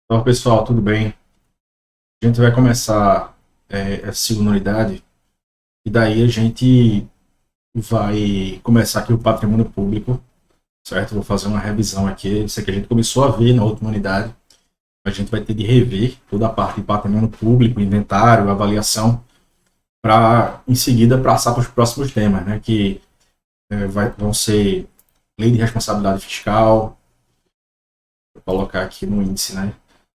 Então, pessoal, tudo bem? A gente vai começar essa segunda unidade e daí a gente vai começar aqui o patrimônio público, certo? Vou fazer uma revisão aqui. Isso aqui a gente começou a ver na última unidade. A gente vai ter de rever toda a parte de patrimônio público, inventário, avaliação, para em seguida passar para os próximos temas, né? Que vão ser lei de responsabilidade fiscal. Vou colocar aqui no índice, né?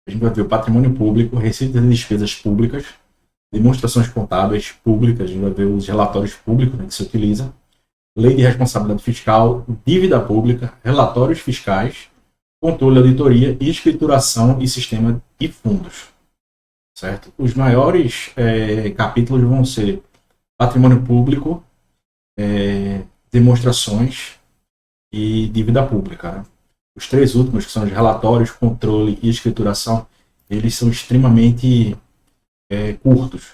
A gente vai ver o patrimônio público, receitas e despesas públicas, demonstrações contábeis públicas, a gente vai ver os relatórios públicos, né, que se utiliza, lei de responsabilidade fiscal, dívida pública, relatórios fiscais, controle, auditoria, escrituração e sistema de fundos. Certo? Os maiores capítulos vão ser patrimônio público, demonstrações e dívida pública. Né? Os três últimos, que são os relatórios, controle e escrituração, eles são extremamente curtos,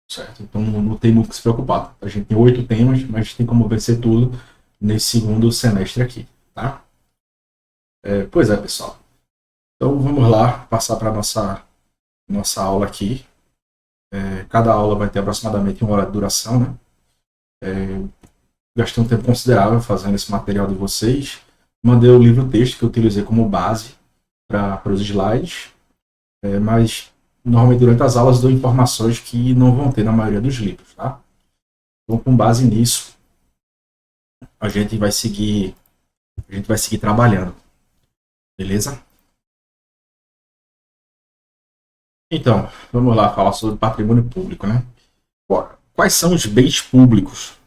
certo? Então não tem muito que se preocupar. A gente tem 8 temas, mas tem como vencer tudo nesse segundo semestre aqui, tá? Pois é, pessoal. Então vamos lá, passar para a nossa aula aqui. Cada aula vai ter aproximadamente 1 hora de duração, né? Gastei um tempo considerável fazendo esse material de vocês. Mandei o livro-texto que eu utilizei como base para os slides, mas normalmente durante as aulas dou informações que não vão ter na maioria dos livros, tá? Então, com base nisso, a gente vai seguir trabalhando, beleza? Então, vamos lá falar sobre patrimônio público, né? Quais são os bens públicos?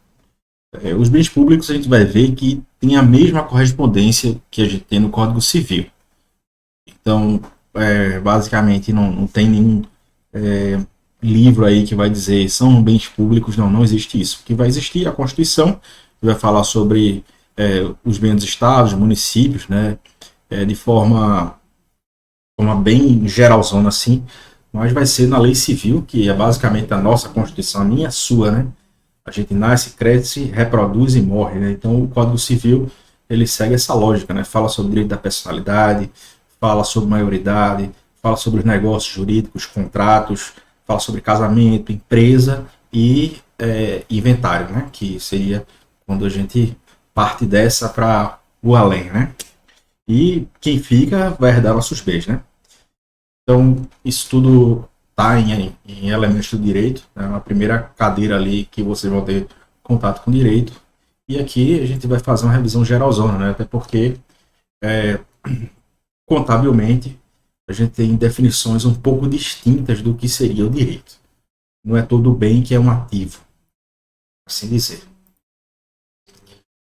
Os bens públicos a gente vai ver que tem a mesma correspondência que a gente tem no Código Civil. Então, basicamente, não tem nenhum livro aí que vai dizer são bens públicos, não existe isso. O que vai existir é a Constituição, que vai falar sobre os bens dos estados, municípios, né, de forma bem geralzona assim, mas vai ser na lei civil, que é basicamente a nossa Constituição, a minha, a sua, né? A gente nasce, cresce, reproduz e morre, né? Então o Código Civil ele segue essa lógica, né? Fala sobre o direito da personalidade, fala sobre maioridade, fala sobre os negócios jurídicos, contratos, fala sobre casamento, empresa e inventário, né? Que seria quando a gente parte dessa para o além, né? E quem fica vai herdar nossos bens, né? Então, isso tudo está em elementos do direito, né? A primeira cadeira ali que vocês vão ter contato com direito. E aqui a gente vai fazer uma revisão geralzona, né? Até porque, contabilmente, a gente tem definições um pouco distintas do que seria o direito. Não é todo bem que é um ativo, assim dizer.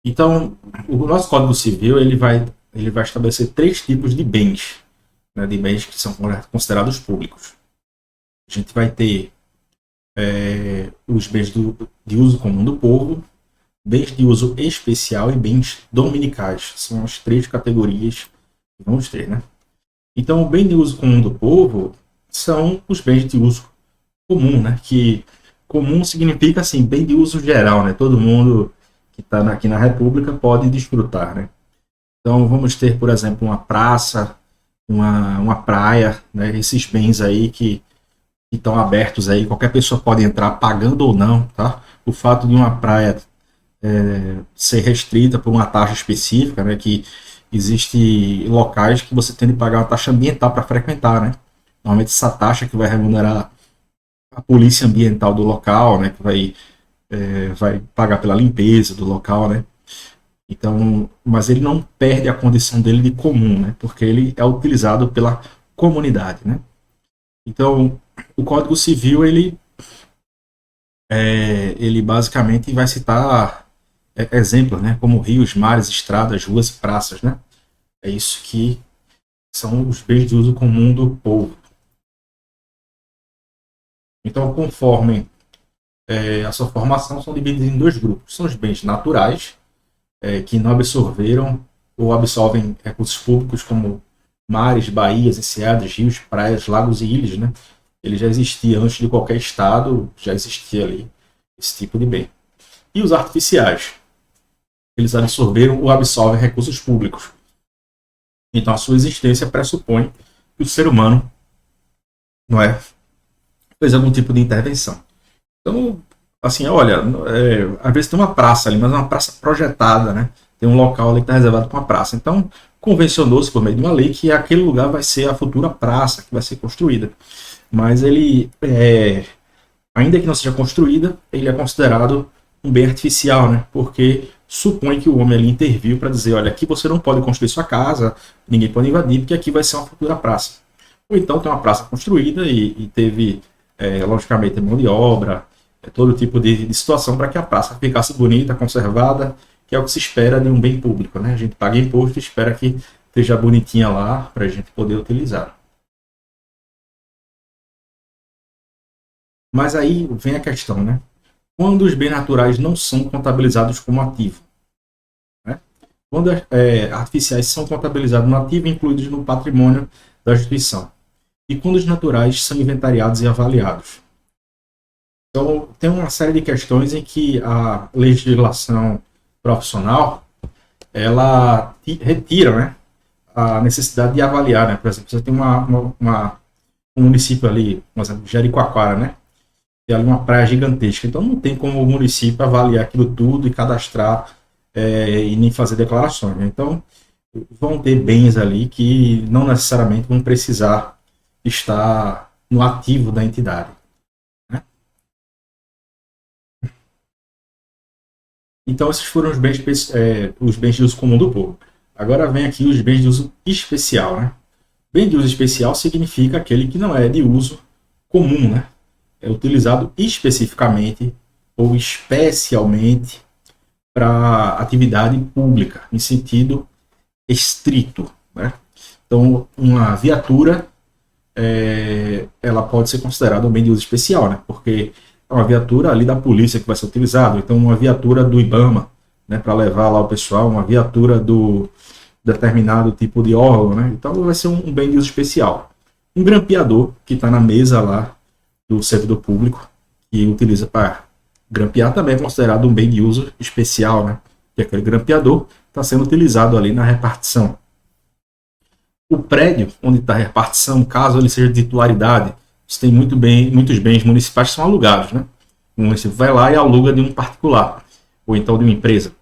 Então, o nosso Código Civil ele vai estabelecer 3 tipos de bens, né, de bens que são considerados públicos. A gente vai ter os bens de uso comum do povo, bens de uso especial e bens dominicais. São as 3 categorias que vamos ter, né? Então, o bem de uso comum do povo são os bens de uso comum, né? Que comum significa assim, bem de uso geral, né? Todo mundo que está aqui na República pode desfrutar, né? Então, vamos ter, por exemplo, uma praça, uma praia, né? Esses bens aí que estão abertos aí, qualquer pessoa pode entrar pagando ou não, tá? O fato de uma praia ser restrita por uma taxa específica, né? Que existe locais que você tem de pagar uma taxa ambiental para frequentar, né? Normalmente essa taxa que vai remunerar a polícia ambiental do local, né? Que vai pagar pela limpeza do local, né? Então, mas ele não perde a condição dele de comum, né? Porque ele é utilizado pela comunidade, né? Então, o Código Civil ele basicamente vai citar exemplos, né? Como rios, mares, estradas, ruas e praças, né? É isso que são os bens de uso comum do povo. Então, conforme a sua formação, são divididos em 2 grupos. São os bens naturais, que não absorveram ou absorvem recursos públicos como mares, baías, enseadas, rios, praias, lagos e ilhas, né? Ele já existia antes de qualquer estado, já existia ali esse tipo de bem. E os artificiais, eles absorveram ou absorvem recursos públicos. Então a sua existência pressupõe que o ser humano, não é, fez algum tipo de intervenção. Então, assim, olha, às vezes tem uma praça ali, mas é uma praça projetada, né? Tem um local ali que está reservado para uma praça. Então, convencionou-se por meio de uma lei que aquele lugar vai ser a futura praça que vai ser construída. Mas ele, ainda que não seja construída, ele é considerado um bem artificial, né? Porque supõe que o homem ali interviu para dizer, olha, aqui você não pode construir sua casa, ninguém pode invadir, porque aqui vai ser uma futura praça. Ou então tem uma praça construída e teve, logicamente, mão de obra, todo tipo de situação para que a praça ficasse bonita, conservada, que é o que se espera de um bem público, né? A gente paga imposto e espera que esteja bonitinha lá para a gente poder utilizar. Mas aí vem a questão, né? Quando os bens naturais não são contabilizados como ativo, né? Quando artificiais são contabilizados no ativo, incluídos no patrimônio da instituição. E quando os naturais são inventariados e avaliados. Então, tem uma série de questões em que a legislação profissional ela retira, né, a necessidade de avaliar, né? Por exemplo, você tem um município ali, por exemplo, Jericoacoara, né? Tem ali uma praia gigantesca. Então, não tem como o município avaliar aquilo tudo e cadastrar e nem fazer declarações, né? Então, vão ter bens ali que não necessariamente vão precisar estar no ativo da entidade, né? Então, esses foram os bens de uso comum do povo. Agora vem aqui os bens de uso especial, né? Bem de uso especial significa aquele que não é de uso comum, né? É utilizado especificamente ou especialmente para atividade pública, em sentido estrito, né? Então, uma viatura ela pode ser considerada um bem de uso especial, né? Porque é uma viatura ali da polícia que vai ser utilizada, então uma viatura do IBAMA, né, para levar lá o pessoal, uma viatura do determinado tipo de órgão, né? Então vai ser um bem de uso especial. Um grampeador que está na mesa lá do servidor público que utiliza para grampear também é considerado um bem de uso especial, né? Que aquele grampeador está sendo utilizado ali na repartição. O prédio onde está a repartição, caso ele seja de titularidade, você tem muitos bens municipais que são alugados, né? O município vai lá e aluga de um particular, ou então de uma empresa.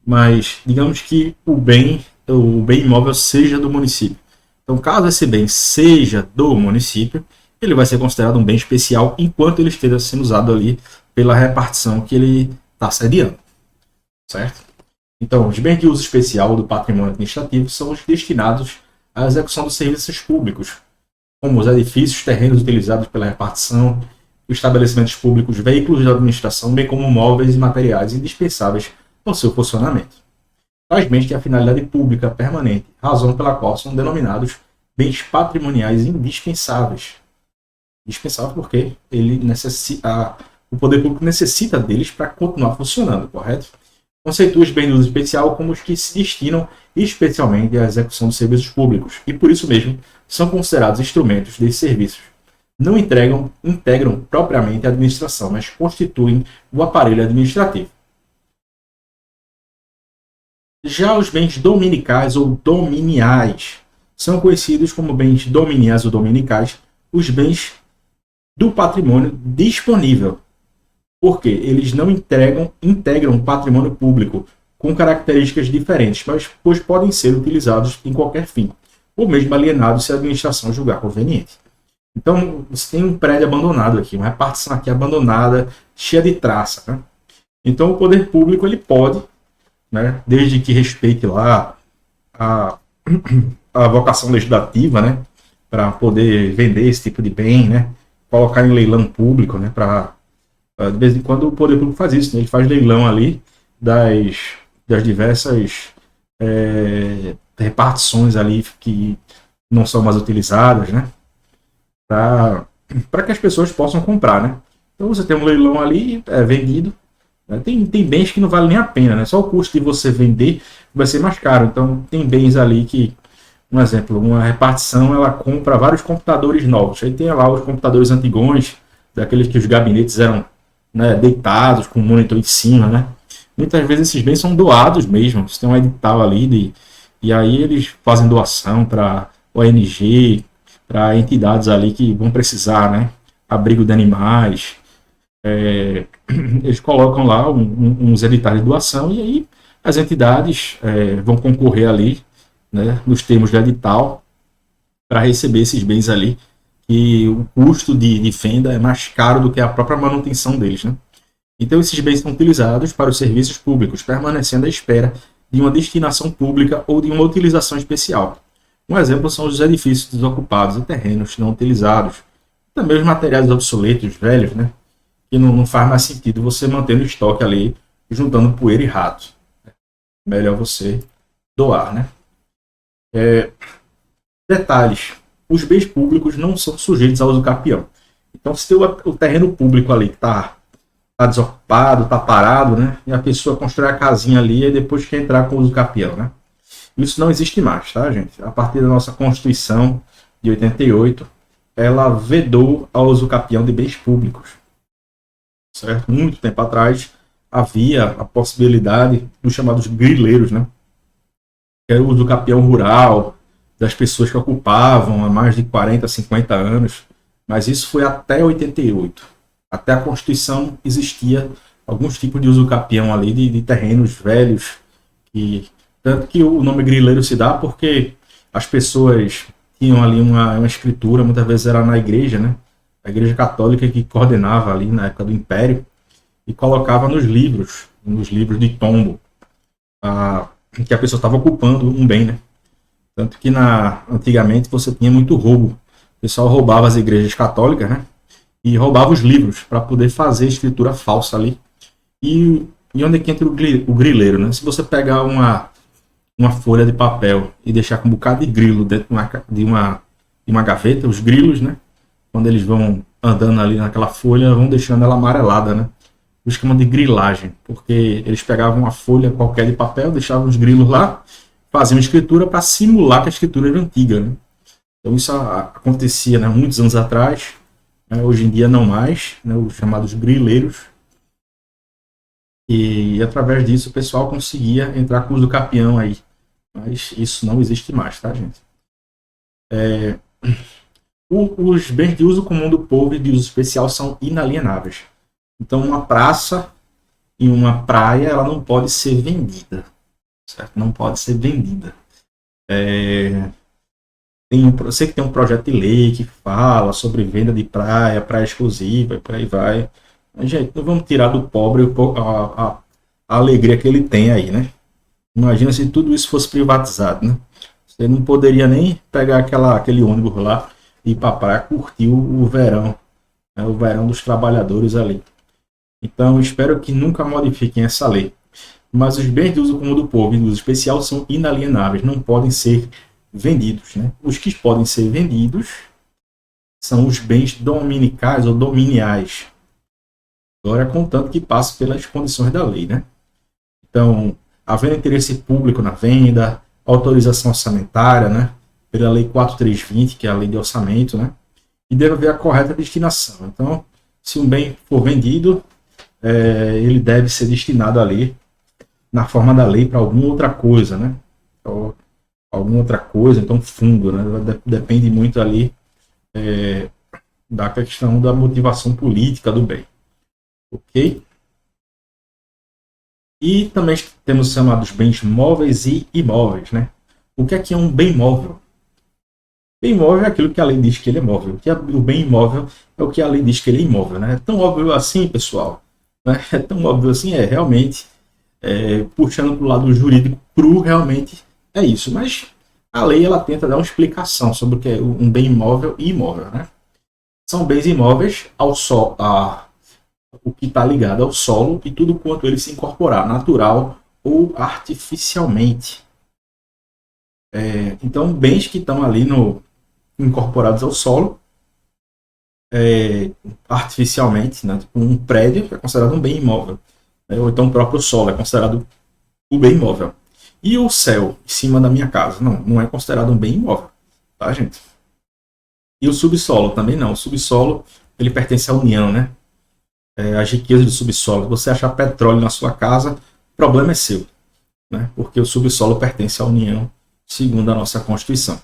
Mas digamos que o bem imóvel seja do município. Então, caso esse bem seja do município, ele vai ser considerado um bem especial enquanto ele esteja sendo usado ali pela repartição que ele está sediando, certo? Então, os bens de uso especial do patrimônio administrativo são os destinados à execução dos serviços públicos, como os edifícios, terrenos utilizados pela repartição, os estabelecimentos públicos, veículos da administração, bem como móveis e materiais indispensáveis ao seu funcionamento. Tais bens têm a finalidade pública permanente, razão pela qual são denominados bens patrimoniais indispensáveis. Indispensável porque o poder público necessita deles para continuar funcionando, correto? Conceitua os bens de uso especial como os que se destinam especialmente à execução de serviços públicos e, por isso mesmo, são considerados instrumentos desses serviços. Não integram propriamente a administração, mas constituem o aparelho administrativo. Já os bens dominicais ou dominiais são conhecidos como bens dominiais ou dominicais, os bens do patrimônio disponível, porque eles não integram patrimônio público com características diferentes, mas pois podem ser utilizados em qualquer fim, ou mesmo alienados se a administração julgar conveniente. Então, você tem um prédio abandonado aqui, uma repartição aqui abandonada, cheia de traça, né? Então, o poder público ele pode, né, desde que respeite lá a, a vocação legislativa, né, para poder vender esse tipo de bem, né, colocar em leilão público, né, de vez em quando o poder público faz isso, né, ele faz leilão ali das diversas repartições ali que não são mais utilizadas, né, para que as pessoas possam comprar, né. Então você tem um leilão ali, é vendido, né? Tem bens que não valem nem a pena, né, só o custo de você vender vai ser mais caro. Então tem bens ali que, um exemplo, uma repartição ela compra vários computadores novos, aí tem lá os computadores antigões, daqueles que os gabinetes eram, né, deitados com um monitor em cima, né. Muitas vezes esses bens são doados mesmo, você tem um edital ali e aí eles fazem doação para ONG, para entidades ali que vão precisar, né? Abrigo de animais. Eles colocam lá uns editais de doação e aí as entidades vão concorrer ali, né, nos termos do edital, para receber esses bens ali, que o custo de venda é mais caro do que a própria manutenção deles, né? Então, esses bens são utilizados para os serviços públicos, permanecendo à espera de uma destinação pública ou de uma utilização especial. Um exemplo são os edifícios desocupados e terrenos não utilizados. Também os materiais obsoletos, velhos, né? Que não faz mais sentido você manter no estoque ali, juntando poeira e rato. Melhor você doar, né? Detalhes. Os bens públicos não são sujeitos ao uso capião. Então, se o terreno público ali está desocupado, está parado, né? E a pessoa constrói a casinha ali e depois quer entrar com o uso capião, né? Isso não existe mais, tá, gente? A partir da nossa Constituição de 88, ela vedou ao uso capião de bens públicos. Certo? Muito tempo atrás havia a possibilidade dos chamados grileiros, né? Que era o uso capião rural das pessoas que ocupavam há mais de 40, 50 anos. Mas isso foi até 88. Até a Constituição existia alguns tipos de uso capião ali de terrenos velhos. Tanto que o nome grileiro se dá porque as pessoas tinham ali uma escritura, muitas vezes era na igreja, né? A igreja católica que coordenava ali na época do Império e colocava nos livros de tombo, que a pessoa estava ocupando um bem, né? Tanto que antigamente você tinha muito roubo. O pessoal roubava as igrejas católicas, né? E roubava os livros para poder fazer escritura falsa ali. E onde é que entra o grileiro, né? Se você pegar uma folha de papel e deixar com um bocado de grilo dentro de uma gaveta, os grilos, né? Quando eles vão andando ali naquela folha, vão deixando ela amarelada, né? Eles chamam de grilagem, porque eles pegavam uma folha qualquer de papel, deixavam os grilos lá, faziam escritura para simular que a escritura era antiga, né? Então isso acontecia, né, muitos anos atrás, né? Hoje em dia não mais, né, os chamados grileiros. E através disso o pessoal conseguia entrar com o uso capião aí. Mas isso não existe mais, tá, gente? Os bens de uso comum do povo e de uso especial são inalienáveis. Então, uma praça e uma praia, ela não pode ser vendida, certo? Não pode ser vendida. Eu sei que tem um projeto de lei que fala sobre venda de praia exclusiva e por aí vai. Mas, gente, não vamos tirar do pobre a alegria que ele tem aí, né? Imagina se tudo isso fosse privatizado, né? Você não poderia nem pegar aquele ônibus lá e ir para a praia curtir o verão, né? O verão dos trabalhadores ali. Então, espero que nunca modifiquem essa lei. Mas os bens de uso comum do povo e de uso especial são inalienáveis, não podem ser vendidos, né? Os que podem ser vendidos são os bens dominicais ou dominiais. Agora, contanto que passe pelas condições da lei, né? Então, havendo interesse público na venda, autorização orçamentária, né? Pela Lei 4320, que é a lei de orçamento, né? E deve haver a correta destinação. Então, se um bem for vendido, ele deve ser destinado ali, na forma da lei, para alguma outra coisa, né? Ou alguma outra coisa, então fundo, né? Depende muito ali da questão da motivação política do bem. Ok? E também temos os chamados bens móveis e imóveis, né? O que é um bem móvel? Bem móvel é aquilo que a lei diz que ele é móvel. O bem imóvel é o que a lei diz que ele é imóvel, né? É tão óbvio assim, pessoal. Né? É tão óbvio assim, realmente, puxando para o lado jurídico cru, realmente é isso. Mas a lei, ela tenta dar uma explicação sobre o que é um bem imóvel e imóvel, né? São bens imóveis o que está ligado ao solo e tudo quanto ele se incorporar, natural ou artificialmente. Então, bens que estão ali incorporados ao solo, artificialmente, né? Tipo um prédio é considerado um bem imóvel, né? Ou então o próprio solo é considerado um bem imóvel. E o céu em cima da minha casa não é considerado um bem imóvel, tá, gente? E o subsolo também não. O subsolo, ele pertence à União, né? As riquezas do subsolo. Se você achar petróleo na sua casa, o problema é seu, né? Porque o subsolo pertence à União, segundo a nossa Constituição.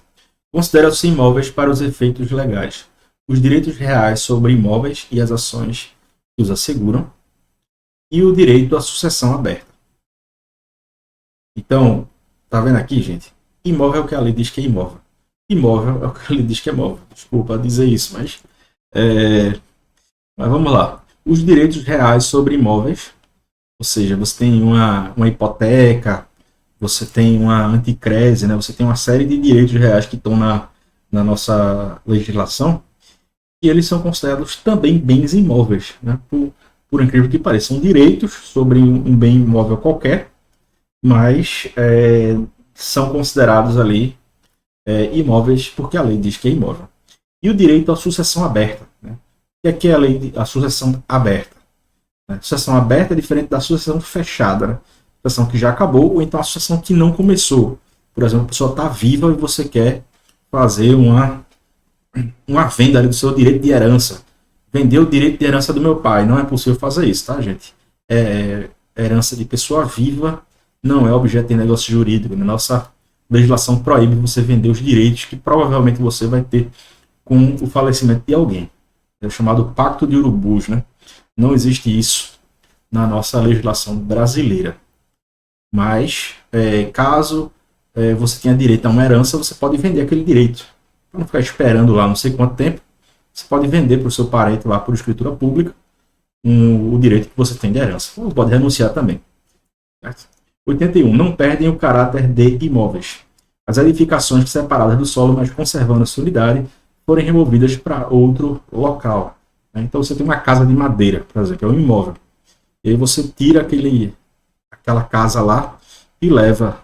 Consideram-se imóveis para os efeitos legais os direitos reais sobre imóveis e as ações que os asseguram, e o direito à sucessão aberta. Então, tá vendo aqui, gente? Imóvel é o que a lei diz que é imóvel. Imóvel é o que a lei diz que é móvel. Desculpa dizer isso, mas vamos lá. Os direitos reais sobre imóveis, ou seja, você tem uma hipoteca, você tem uma anticrese, né? Você tem uma série de direitos reais que estão na nossa legislação, e eles são considerados também bens imóveis, né? Por incrível que pareça, são direitos sobre um bem imóvel qualquer, mas são considerados ali imóveis porque a lei diz que é imóvel. E o direito à sucessão aberta, né? O que é a sucessão aberta? A sucessão aberta é diferente da sucessão fechada, né? A sucessão que já acabou, ou então a sucessão que não começou. Por exemplo, a pessoa está viva e você quer fazer uma venda ali do seu direito de herança. Vender o direito de herança do meu pai. Não é possível fazer isso, tá, gente? Herança de pessoa viva não é objeto de negócio jurídico. Nossa legislação proíbe você vender os direitos que provavelmente você vai ter com o falecimento de alguém. É o chamado Pacto de Urubus, né? Não existe isso na nossa legislação brasileira. Mas, caso você tenha direito a uma herança, você pode vender aquele direito. Para não ficar esperando lá não sei quanto tempo, você pode vender para o seu parente lá por escritura pública o direito que você tem de herança. Ou pode renunciar também. Certo? 81. Não perdem o caráter de imóveis. As edificações separadas do solo, mas conservando a sua unidade, forem removidas para outro local. Então você tem uma casa de madeira, por exemplo, é um imóvel. E aí você tira aquela casa lá e leva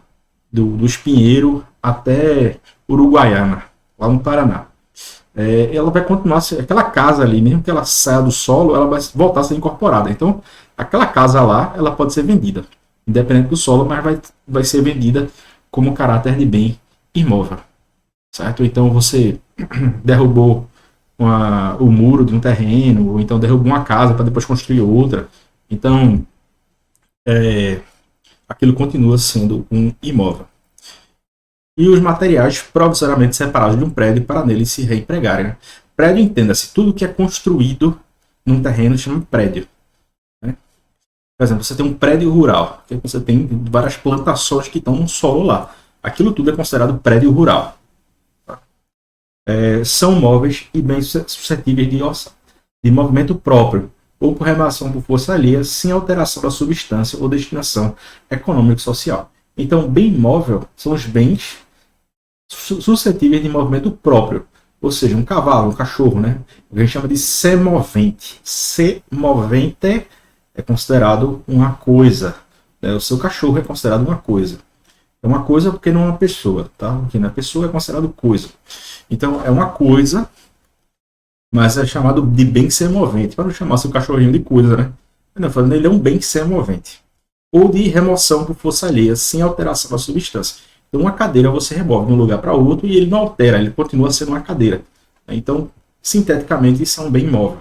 do Espinheiro até Uruguaiana, lá no Paraná. Ela vai continuar, aquela casa ali, mesmo que ela saia do solo, ela vai voltar a ser incorporada. Então, aquela casa lá, ela pode ser vendida, independente do solo, mas vai ser vendida como caráter de bem imóvel. Certo? Então, você derrubou o muro de um terreno, ou então derrubou uma casa para depois construir outra. Então, aquilo continua sendo um imóvel. E os materiais provisoriamente separados de um prédio para nele se reempregarem. Né? Prédio, entenda-se, tudo que é construído num terreno se chama prédio. Né? Por exemplo, você tem um prédio rural, que você tem várias plantações que estão no solo lá. Aquilo tudo é considerado prédio rural. São móveis e bens suscetíveis de movimento próprio, ou por remoção por força alheia, sem alteração da substância ou destinação econômico-social. Então, bem imóvel são os bens suscetíveis de movimento próprio, ou seja, um cavalo, um cachorro, né? A gente chama de semovente. Semovente é considerado uma coisa, né? O seu cachorro é considerado uma coisa. É uma coisa porque não é uma pessoa, tá? Porque na pessoa é considerado coisa. Então é uma coisa, mas é chamado de bem semovente, para não chamar seu cachorrinho de coisa, né? Não, falando, ele é um bem semovente. Ou de remoção por força alheia, sem alteração da substância. Então, uma cadeira você remove de um lugar para outro e ele não altera, ele continua sendo uma cadeira. Então, sinteticamente, isso é um bem imóvel.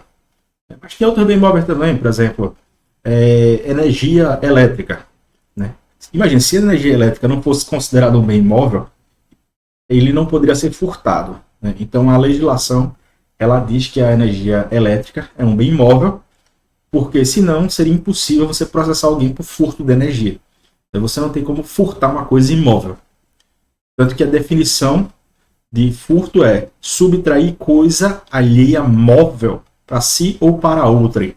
Mas tem outros bem imóveis também, por exemplo, energia elétrica. Né? Imagina, se a energia elétrica não fosse considerada um bem imóvel, ele não poderia ser furtado. Né? Então, a legislação ela diz que a energia elétrica é um bem imóvel, porque senão seria impossível você processar alguém por furto de energia. Então, você não tem como furtar uma coisa imóvel. Tanto que a definição de furto é subtrair coisa alheia móvel para si ou para outrem.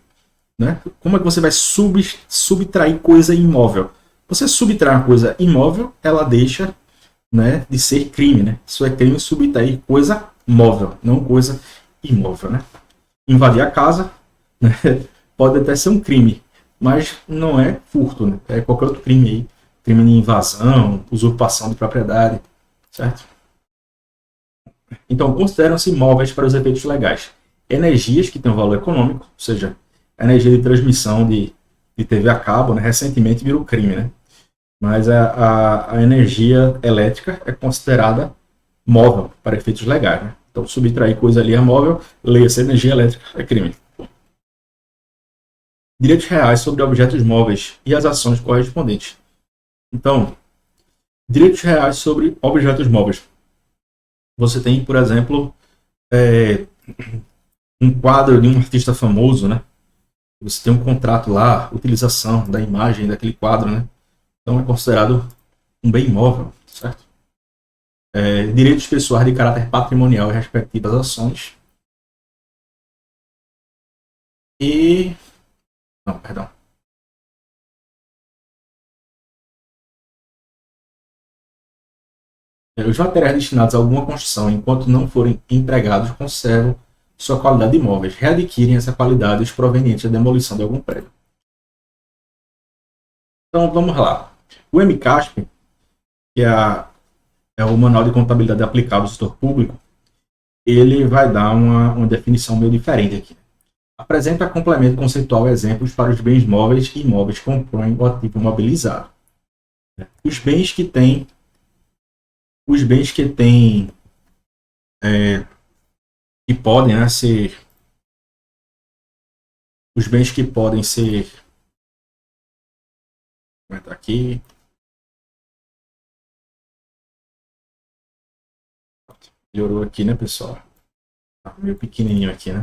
Né? Como é que você vai subtrair coisa imóvel? Você subtrai uma coisa imóvel, ela deixa, né, de ser crime. Né? Isso é crime subtrair coisa móvel, não coisa imóvel. Né? Invadir a casa, né, pode até ser um crime, mas não é furto. Né? É qualquer outro crime aí. Crime de invasão, usurpação de propriedade. Certo? Então, consideram-se imóveis para os efeitos legais. Energias que têm um valor econômico, ou seja, a energia de transmissão de TV a cabo, né, recentemente virou crime. Né? Mas a energia elétrica é considerada móvel para efeitos legais. Né? Então, subtrair coisa ali é móvel, leia-se energia elétrica é crime. Direitos reais sobre objetos móveis e as ações correspondentes. Então, direitos reais sobre objetos móveis. você tem, por exemplo, é, um quadro de um artista famoso, né? Você tem um contrato lá, utilização da imagem daquele quadro, né? Então é considerado um bem imóvel, certo? Direitos pessoais de caráter patrimonial e respectivas ações. E. Não, perdão. Os materiais destinados a alguma construção, enquanto não forem empregados, conservam sua qualidade de imóveis, readquirem essa qualidade os provenientes da demolição de algum prédio. Então vamos lá. O MCASP, que é o Manual de Contabilidade Aplicável ao Setor Público, ele vai dar uma definição meio diferente aqui. Apresenta complemento conceitual exemplos para os bens móveis e imóveis que compõem o ativo imobilizado. Os bens que têm é, que podem, né, ser os bens que podem ser, vou entrar aqui, melhorou aqui, né, pessoal? Tá meio pequenininho aqui, né?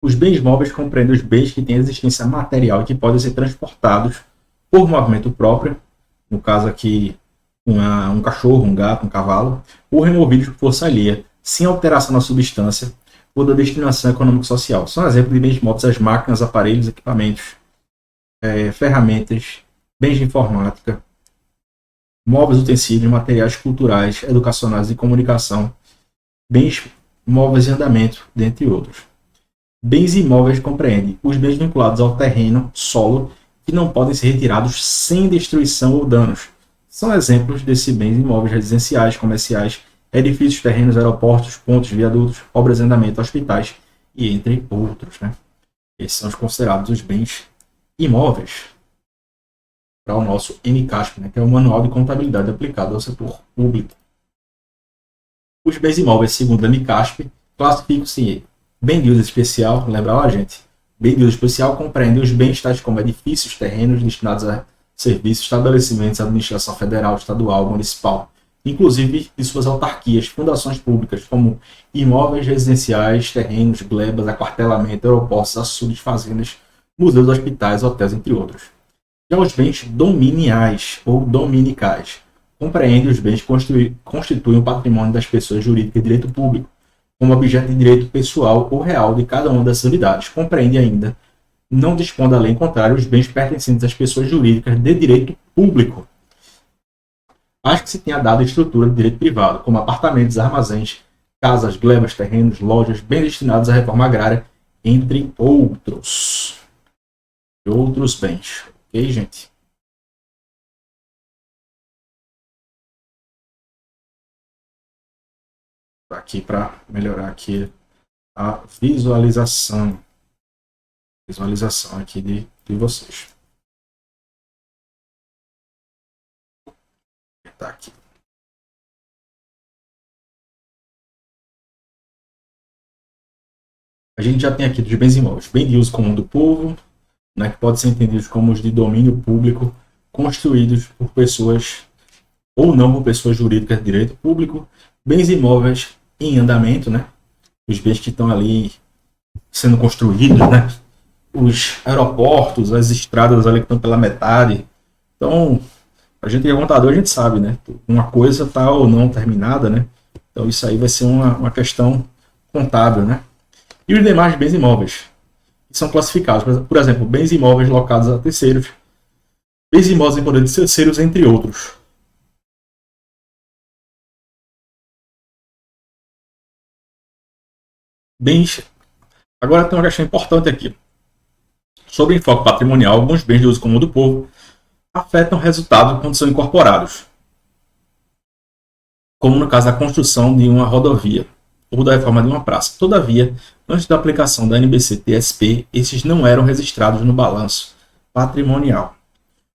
Os bens móveis compreendem os bens que têm existência material e que podem ser transportados por movimento próprio, no caso aqui um cachorro, um gato, um cavalo, ou removidos por força alheia, sem alteração na substância ou da destinação econômico-social. São exemplos de bens móveis as máquinas, aparelhos, equipamentos, ferramentas, bens de informática, móveis, utensílios, materiais culturais, educacionais e comunicação, bens móveis em andamento, dentre outros. Bens imóveis compreende os bens vinculados ao terreno, solo, que não podem ser retirados sem destruição ou danos. São exemplos desses bens imóveis residenciais, comerciais, edifícios, terrenos, aeroportos, pontos, viadutos, obras em andamento, hospitais e entre outros. Né? Esses são os considerados os bens imóveis para o nosso MCASP, né? Que é o Manual de Contabilidade Aplicado ao Setor Público. Os bens imóveis, segundo a MCASP, classificam-se em bem de uso especial, lembra lá, gente? Bem de uso especial compreende os bens tais como edifícios, terrenos destinados a serviços, estabelecimentos, administração federal, estadual, municipal, inclusive de suas autarquias, fundações públicas, como imóveis residenciais, terrenos, glebas, aquartelamento, aeroportos, açudes, fazendas, museus, hospitais, hotéis, entre outros. Já os bens dominiais ou dominicais compreende os bens que constituem o patrimônio das pessoas jurídicas de direito público, como objeto de direito pessoal ou real de cada uma dessas unidades. Compreende ainda, não dispõe da lei em contrário, os bens pertencentes às pessoas jurídicas de direito público, acho que se tenha dado estrutura de direito privado, como apartamentos, armazéns, casas, glebas, terrenos, lojas, bem destinados à reforma agrária, entre outros. Outros bens. Ok, gente? Aqui para melhorar aqui a visualização aqui de vocês. Tá aqui. A gente já tem aqui dos bens imóveis, bem de uso comum do povo, né, que podem ser entendidos como os de domínio público, construídos por pessoas ou não por pessoas jurídicas de direito público, bens imóveis em andamento, né, os bens que estão ali sendo construídos, né, os aeroportos, as estradas ali que estão pela metade. Então, a gente que é contador, a gente sabe, né, uma coisa está ou não terminada, né, então isso aí vai ser uma questão contábil, né. E os demais bens imóveis, que são classificados, por exemplo, bens imóveis locados a terceiros, bens imóveis em poder de terceiros, entre outros. Bens. Agora tem uma questão importante aqui. Sobre enfoque patrimonial, alguns bens de uso comum do povo afetam o resultado quando são incorporados, como no caso da construção de uma rodovia ou da reforma de uma praça. Todavia, antes da aplicação da NBC-TSP, esses não eram registrados no balanço patrimonial.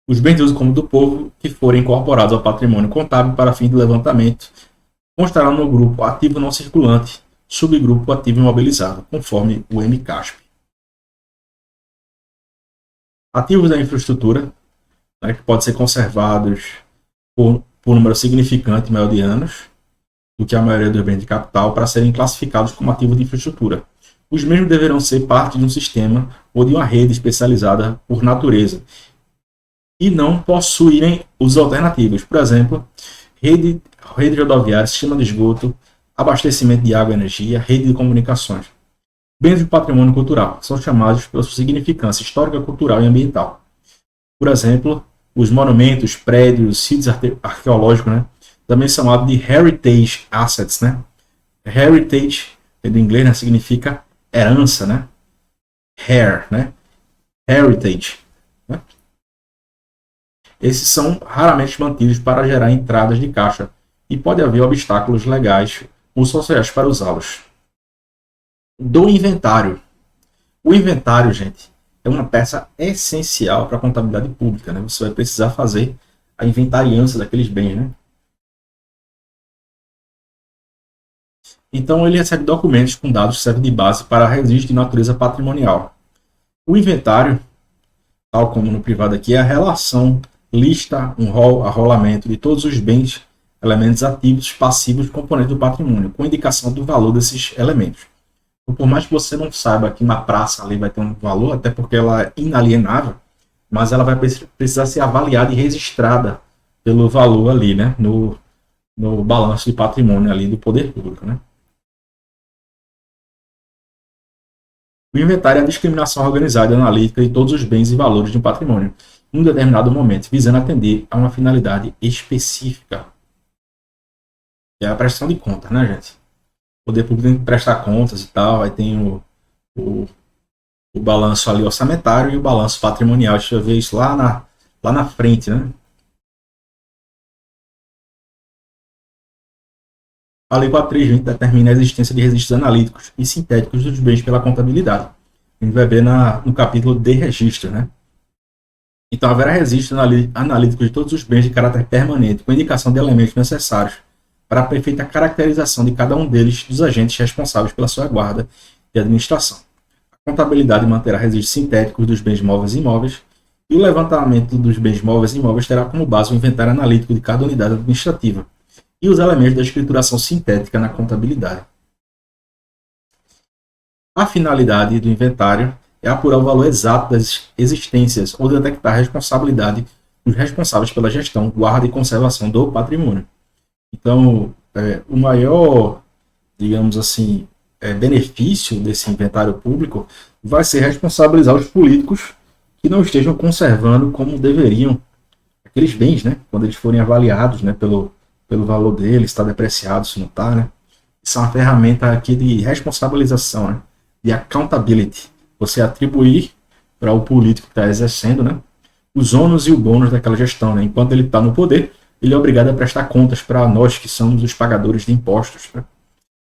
Os bens de uso comum do povo que forem incorporados ao patrimônio contábil para fim de levantamento constarão no grupo ativo não circulante, subgrupo ativo imobilizado, conforme o MCASP. Ativos da infraestrutura, né, que podem ser conservados por número significante maior de anos, do que a maioria dos bens de capital para serem classificados como ativos de infraestrutura. Os mesmos deverão ser parte de um sistema ou de uma rede especializada por natureza e não possuírem usos alternativos. Por exemplo, rede rodoviária, sistema de esgoto, abastecimento de água e energia, rede de comunicações. Bens do patrimônio cultural são chamados pela sua significância histórica, cultural e ambiental. Por exemplo, os monumentos, prédios, sítios arqueológicos, né, também chamados de heritage assets, né? Heritage, do inglês, né, significa herança, né? Né? Heritage. Né? Esses são raramente mantidos para gerar entradas de caixa e pode haver obstáculos legais ou sociais para usá-los. Do inventário. O inventário, gente, é uma peça essencial para a contabilidade pública, né? Você vai precisar fazer a inventariança daqueles bens, né? Então, ele recebe documentos com dados que servem de base para registro de natureza patrimonial. O inventário, tal como no privado aqui, é a relação, lista, um rol, arrolamento de todos os bens, elementos ativos, passivos, componentes do patrimônio, com indicação do valor desses elementos. Por mais que você não saiba que uma praça ali vai ter um valor, até porque ela é inalienável, mas ela vai precisar ser avaliada e registrada pelo valor ali, né, no balanço de patrimônio ali do poder público, né. O inventário é a discriminação organizada e analítica de todos os bens e valores de um patrimônio, em um determinado momento, visando atender a uma finalidade específica. É a prestação de contas, né, gente? O poder público tem que prestar contas e tal, aí tem o balanço ali orçamentário e o balanço patrimonial. Deixa eu ver isso lá na frente, né? A Lei 4.320 determina a existência de registros analíticos e sintéticos dos bens pela contabilidade. A gente vai ver no capítulo de registro, né? Então, haverá registro analítico de todos os bens de caráter permanente, com indicação de elementos necessários para a perfeita caracterização de cada um deles dos agentes responsáveis pela sua guarda e administração. A contabilidade manterá registros sintéticos dos bens móveis e imóveis, e o levantamento dos bens móveis e imóveis terá como base o inventário analítico de cada unidade administrativa e os elementos da escrituração sintética na contabilidade. A finalidade do inventário é apurar o valor exato das existências ou detectar a responsabilidade dos responsáveis pela gestão, guarda e conservação do patrimônio. Então, o maior, digamos assim, benefício desse inventário público vai ser responsabilizar os políticos que não estejam conservando como deveriam aqueles bens, né? Quando eles forem avaliados, né, pelo valor deles, está depreciado, se não está, né? Isso é uma ferramenta aqui de responsabilização, né? De accountability. Você atribuir para o político que está exercendo, né, os ônus e o bônus daquela gestão, né? Enquanto ele está no poder, ele é obrigado a prestar contas para nós que somos os pagadores de impostos, né?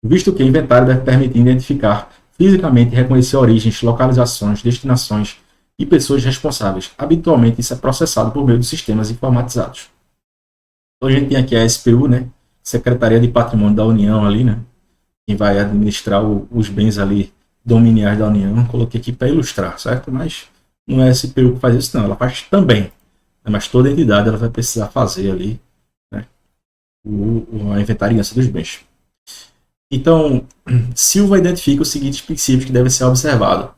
Visto que o inventário deve permitir identificar fisicamente e reconhecer origens, localizações, destinações e pessoas responsáveis. Habitualmente isso é processado por meio de sistemas informatizados. Então a gente tem aqui a SPU, né? Secretaria de Patrimônio da União ali, né? Quem vai administrar os bens ali dominiais da União. Coloquei aqui para ilustrar, certo? Mas não é a SPU que faz isso, não. Ela faz também. Mas toda entidade ela vai precisar fazer ali, né, a inventariança dos bens. Então, Silva identifica os seguintes princípios que devem ser observados.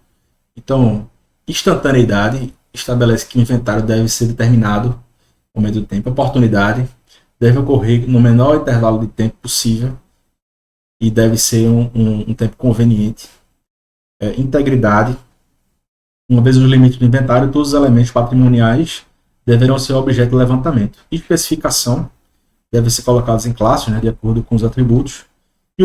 Então, instantaneidade estabelece que o inventário deve ser determinado no momento do tempo. Oportunidade deve ocorrer no menor intervalo de tempo possível e deve ser um tempo conveniente. Integridade, uma vez os limites do inventário, todos os elementos patrimoniais deverão ser objeto de levantamento. Especificação devem ser colocados em classes, né, de acordo com os atributos. E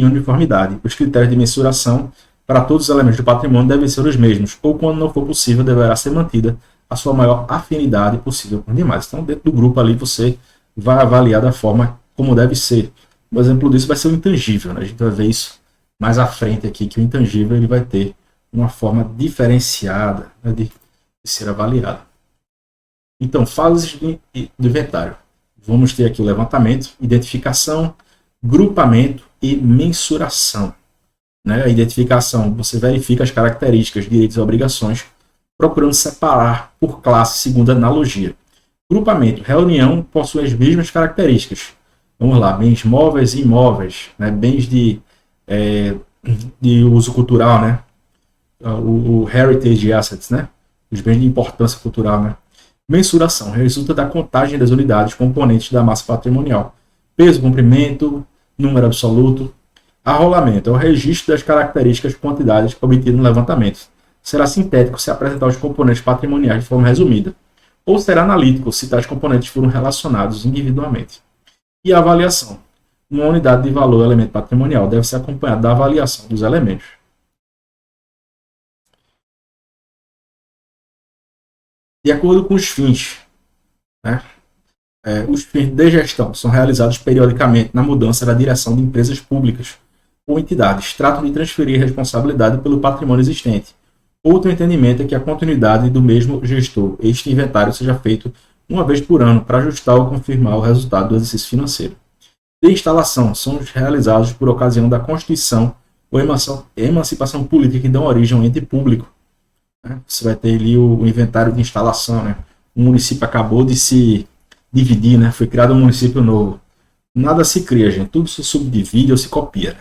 uniformidade. Os critérios de mensuração para todos os elementos do patrimônio devem ser os mesmos, ou quando não for possível, deverá ser mantida a sua maior afinidade possível com os demais. Então, dentro do grupo ali, você vai avaliar da forma como deve ser. Um exemplo disso vai ser o intangível, né? A gente vai ver isso mais à frente aqui, que o intangível ele vai ter uma forma diferenciada, né, de ser avaliado. Então, fases do inventário. Vamos ter aqui o levantamento, identificação, grupamento e mensuração. Né? A identificação, você verifica as características, direitos e obrigações, procurando separar por classe segundo a analogia. Grupamento, reunião possui as mesmas características, Vamos lá, bens móveis e imóveis, né? Bens é, de uso cultural, né? O heritage assets, né? Os bens de importância cultural, né? Mensuração resulta da contagem das unidades componentes da massa patrimonial. Peso, comprimento, número absoluto. Arrolamento é o registro das características e quantidades obtidas no levantamento. Será sintético se apresentar os componentes patrimoniais de forma resumida, ou será analítico se tais componentes foram relacionados individualmente. E a avaliação. Uma unidade de valor elemento patrimonial deve ser acompanhada da avaliação dos elementos. De acordo com os fins, né? Os fins de gestão são realizados periodicamente na mudança da direção de empresas públicas ou entidades. Tratam de transferir responsabilidade pelo patrimônio existente. Outro entendimento é que a continuidade do mesmo gestor, este inventário seja feito uma vez por ano para ajustar ou confirmar o resultado do exercício financeiro. De instalação são realizados por ocasião da constituição ou emancipação política que dão origem a um ente público. Né? Você vai ter ali o inventário de instalação. Né? O município acabou de se dividir, né? Foi criado um município novo. Nada se cria, gente. Tudo se subdivide ou se copia. Né?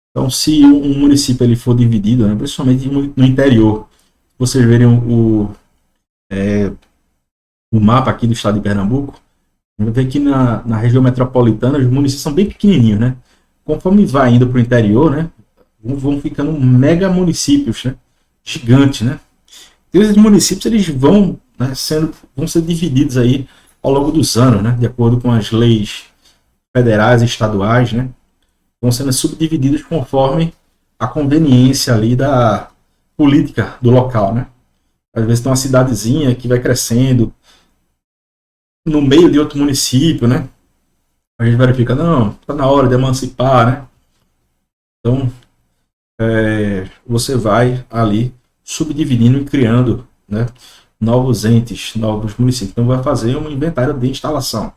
Então, se um município ele for dividido, né? Principalmente no interior, vocês verem o mapa aqui do estado de Pernambuco, a gente vê que na região metropolitana os municípios são bem pequenininhos, né? Conforme vai indo para o interior, né? Vão ficando mega municípios, né? Gigantes, né? E esses municípios eles vão, né, vão ser divididos aí ao longo dos anos, né? De acordo com as leis federais e estaduais, né? Vão sendo subdivididos conforme a conveniência ali da política do local, né? Às vezes tem uma cidadezinha que vai crescendo no meio de outro município, né? A gente verifica, não, está na hora de emancipar, né? Então, você vai ali subdividindo e criando, né, novos entes, novos municípios. Então, vai fazer um inventário de instalação.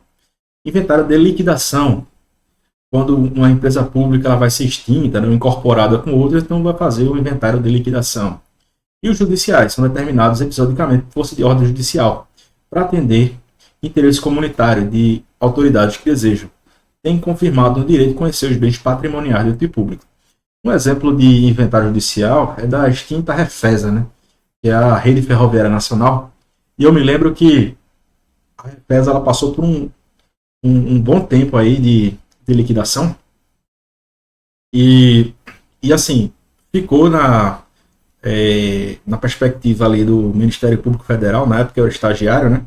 Inventário de liquidação. Quando uma empresa pública ela vai ser extinta, né, incorporada com outra, então vai fazer o inventário de liquidação. E os judiciais são determinados episodicamente por força de ordem judicial para atender interesse comunitário de autoridades que desejam. Tem confirmado o direito de conhecer os bens patrimoniais do ente público. Um exemplo de inventário judicial é da extinta Refesa, né, que é a Rede Ferroviária Nacional. E eu me lembro que a Refesa ela passou por um bom tempo aí de liquidação e assim, ficou na perspectiva ali do Ministério Público Federal, na época eu era estagiário, né,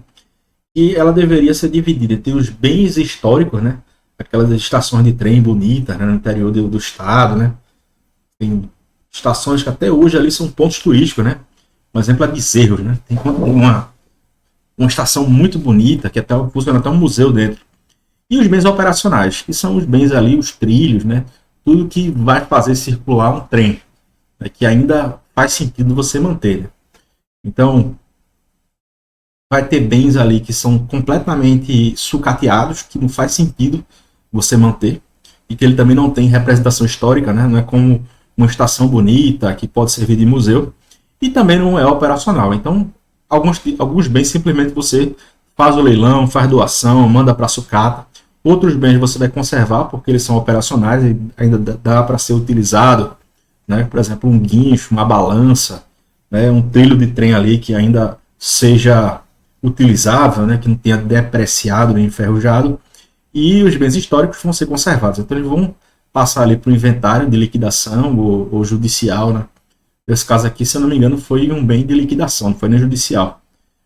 e ela deveria ser dividida entre os bens históricos, né, aquelas estações de trem bonitas, né, no interior do estado, né, tem estações que até hoje ali são pontos turísticos, né, um exemplo é Bezerros, né, tem uma estação muito bonita, que até funciona até um museu dentro. E os bens operacionais, que são os bens ali, os trilhos, né, tudo que vai fazer circular um trem, né, que ainda faz sentido você manter. Né. Então, vai ter bens ali que são completamente sucateados, que não faz sentido você manter, e que ele também não tem representação histórica, né? Não é como uma estação bonita que pode servir de museu, e também não é operacional. Então, alguns bens simplesmente você faz o leilão, faz doação, manda para a sucata. Outros bens você vai conservar porque eles são operacionais e ainda dá para ser utilizado, né? Por exemplo, um guincho, uma balança, né? Um trilho de trem ali que ainda seja utilizável, né? Que não tenha depreciado nem enferrujado. E os bens históricos vão ser conservados. Então eles vão passar ali para o inventário de liquidação ou judicial, né? Nesse caso aqui, se eu não me engano, foi um bem de liquidação, não foi nem judicial.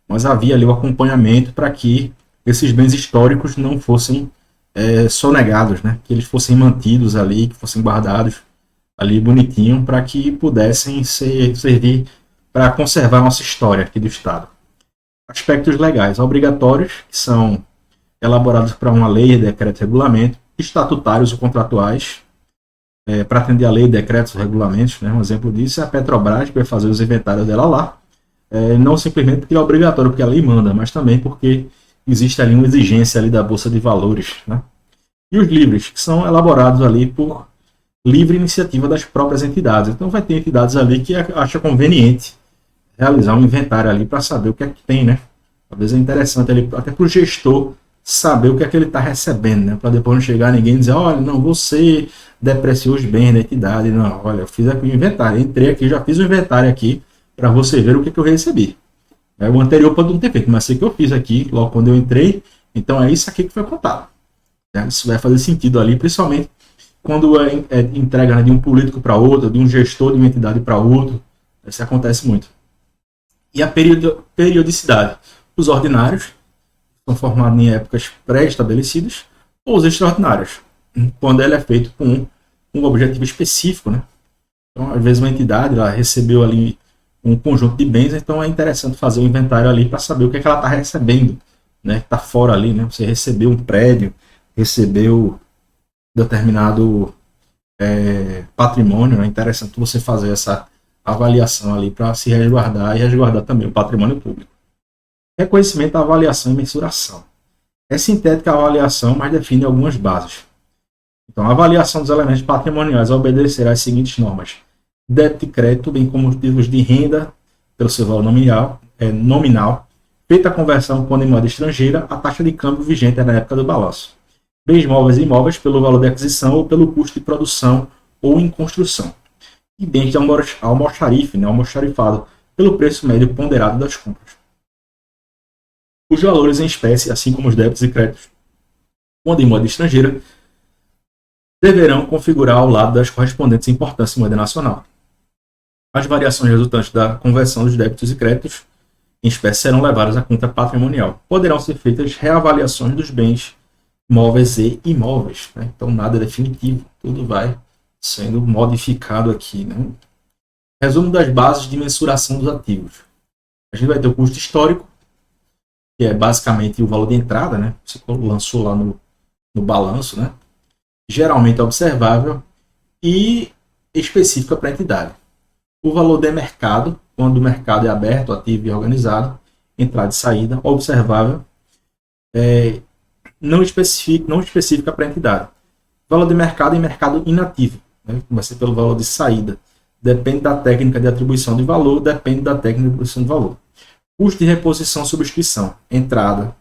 Mas havia ali o acompanhamento para que esses bens históricos não fossem sonegados, né? Que eles fossem mantidos ali, que fossem guardados ali bonitinho para que pudessem servir para conservar a nossa história aqui do Estado. Aspectos legais obrigatórios, que são elaborados para uma lei, decreto, regulamento, estatutários ou contratuais, para atender a lei, decretos, regulamentos, né? Um exemplo disso é a Petrobras, que vai fazer os inventários dela lá, não simplesmente porque é obrigatório, porque a lei manda, mas também porque existe ali uma exigência ali da Bolsa de Valores, né? E os livros, que são elaborados ali por livre iniciativa das próprias entidades. Então vai ter entidades ali que acham conveniente realizar um inventário ali para saber o que é que tem, né? Talvez é interessante ali, até para o gestor saber o que é que ele está recebendo, né? Para depois não chegar ninguém e dizer, olha, não, você depreciou os bens da entidade. Não, olha, eu fiz aqui o inventário, entrei aqui, já fiz o inventário aqui para você ver o que, que eu recebi. O anterior pode não ter feito, mas sei que eu fiz aqui logo quando eu entrei, então é isso aqui que foi contado. Isso vai fazer sentido ali, principalmente quando é entrega, né, de um político para outro, de um gestor de uma entidade para outro. Isso acontece muito. E a periodicidade. Os ordinários são formados em épocas pré-estabelecidas, ou os extraordinários, quando ele é feito com um objetivo específico, né? Então, às vezes uma entidade ela recebeu ali um conjunto de bens, então é interessante fazer um inventário ali para saber o que, é que ela está recebendo, né? Está fora ali, né? Você recebeu um prédio, recebeu determinado patrimônio, é interessante você fazer essa avaliação ali para se resguardar e resguardar também o patrimônio público. Reconhecimento, avaliação e mensuração. É sintética a avaliação, mas define algumas bases. Então, a avaliação dos elementos patrimoniais obedecerá às seguintes normas: débito e crédito, bem como os títulos de renda pelo seu valor nominal, feita a conversão quando em moeda estrangeira, a taxa de câmbio vigente na época do balanço. Bens móveis e imóveis pelo valor de aquisição ou pelo custo de produção ou em construção. E bens de almoxarife, né, almoxarifado, pelo preço médio ponderado das compras. Os valores em espécie, assim como os débitos e créditos, quando em moeda estrangeira, deverão configurar ao lado das correspondentes importâncias em moeda nacional. As variações resultantes da conversão dos débitos e créditos em espécie serão levadas à conta patrimonial. Poderão ser feitas reavaliações dos bens móveis e imóveis, né? Então nada é definitivo, tudo vai sendo modificado aqui, né? Resumo das bases de mensuração dos ativos. A gente vai ter o custo histórico, que é basicamente o valor de entrada, né? Você lançou lá no balanço, né? Geralmente observável e específica para a entidade. O valor de mercado, quando o mercado é aberto, ativo e organizado, entrada e saída, observável, não específica para a entidade. Valor de mercado e mercado inativo, né? Vai ser pelo valor de saída. Depende da técnica de atribuição de valor, depende da técnica de atribuição de valor. Custo de reposição, subscrição, entrada.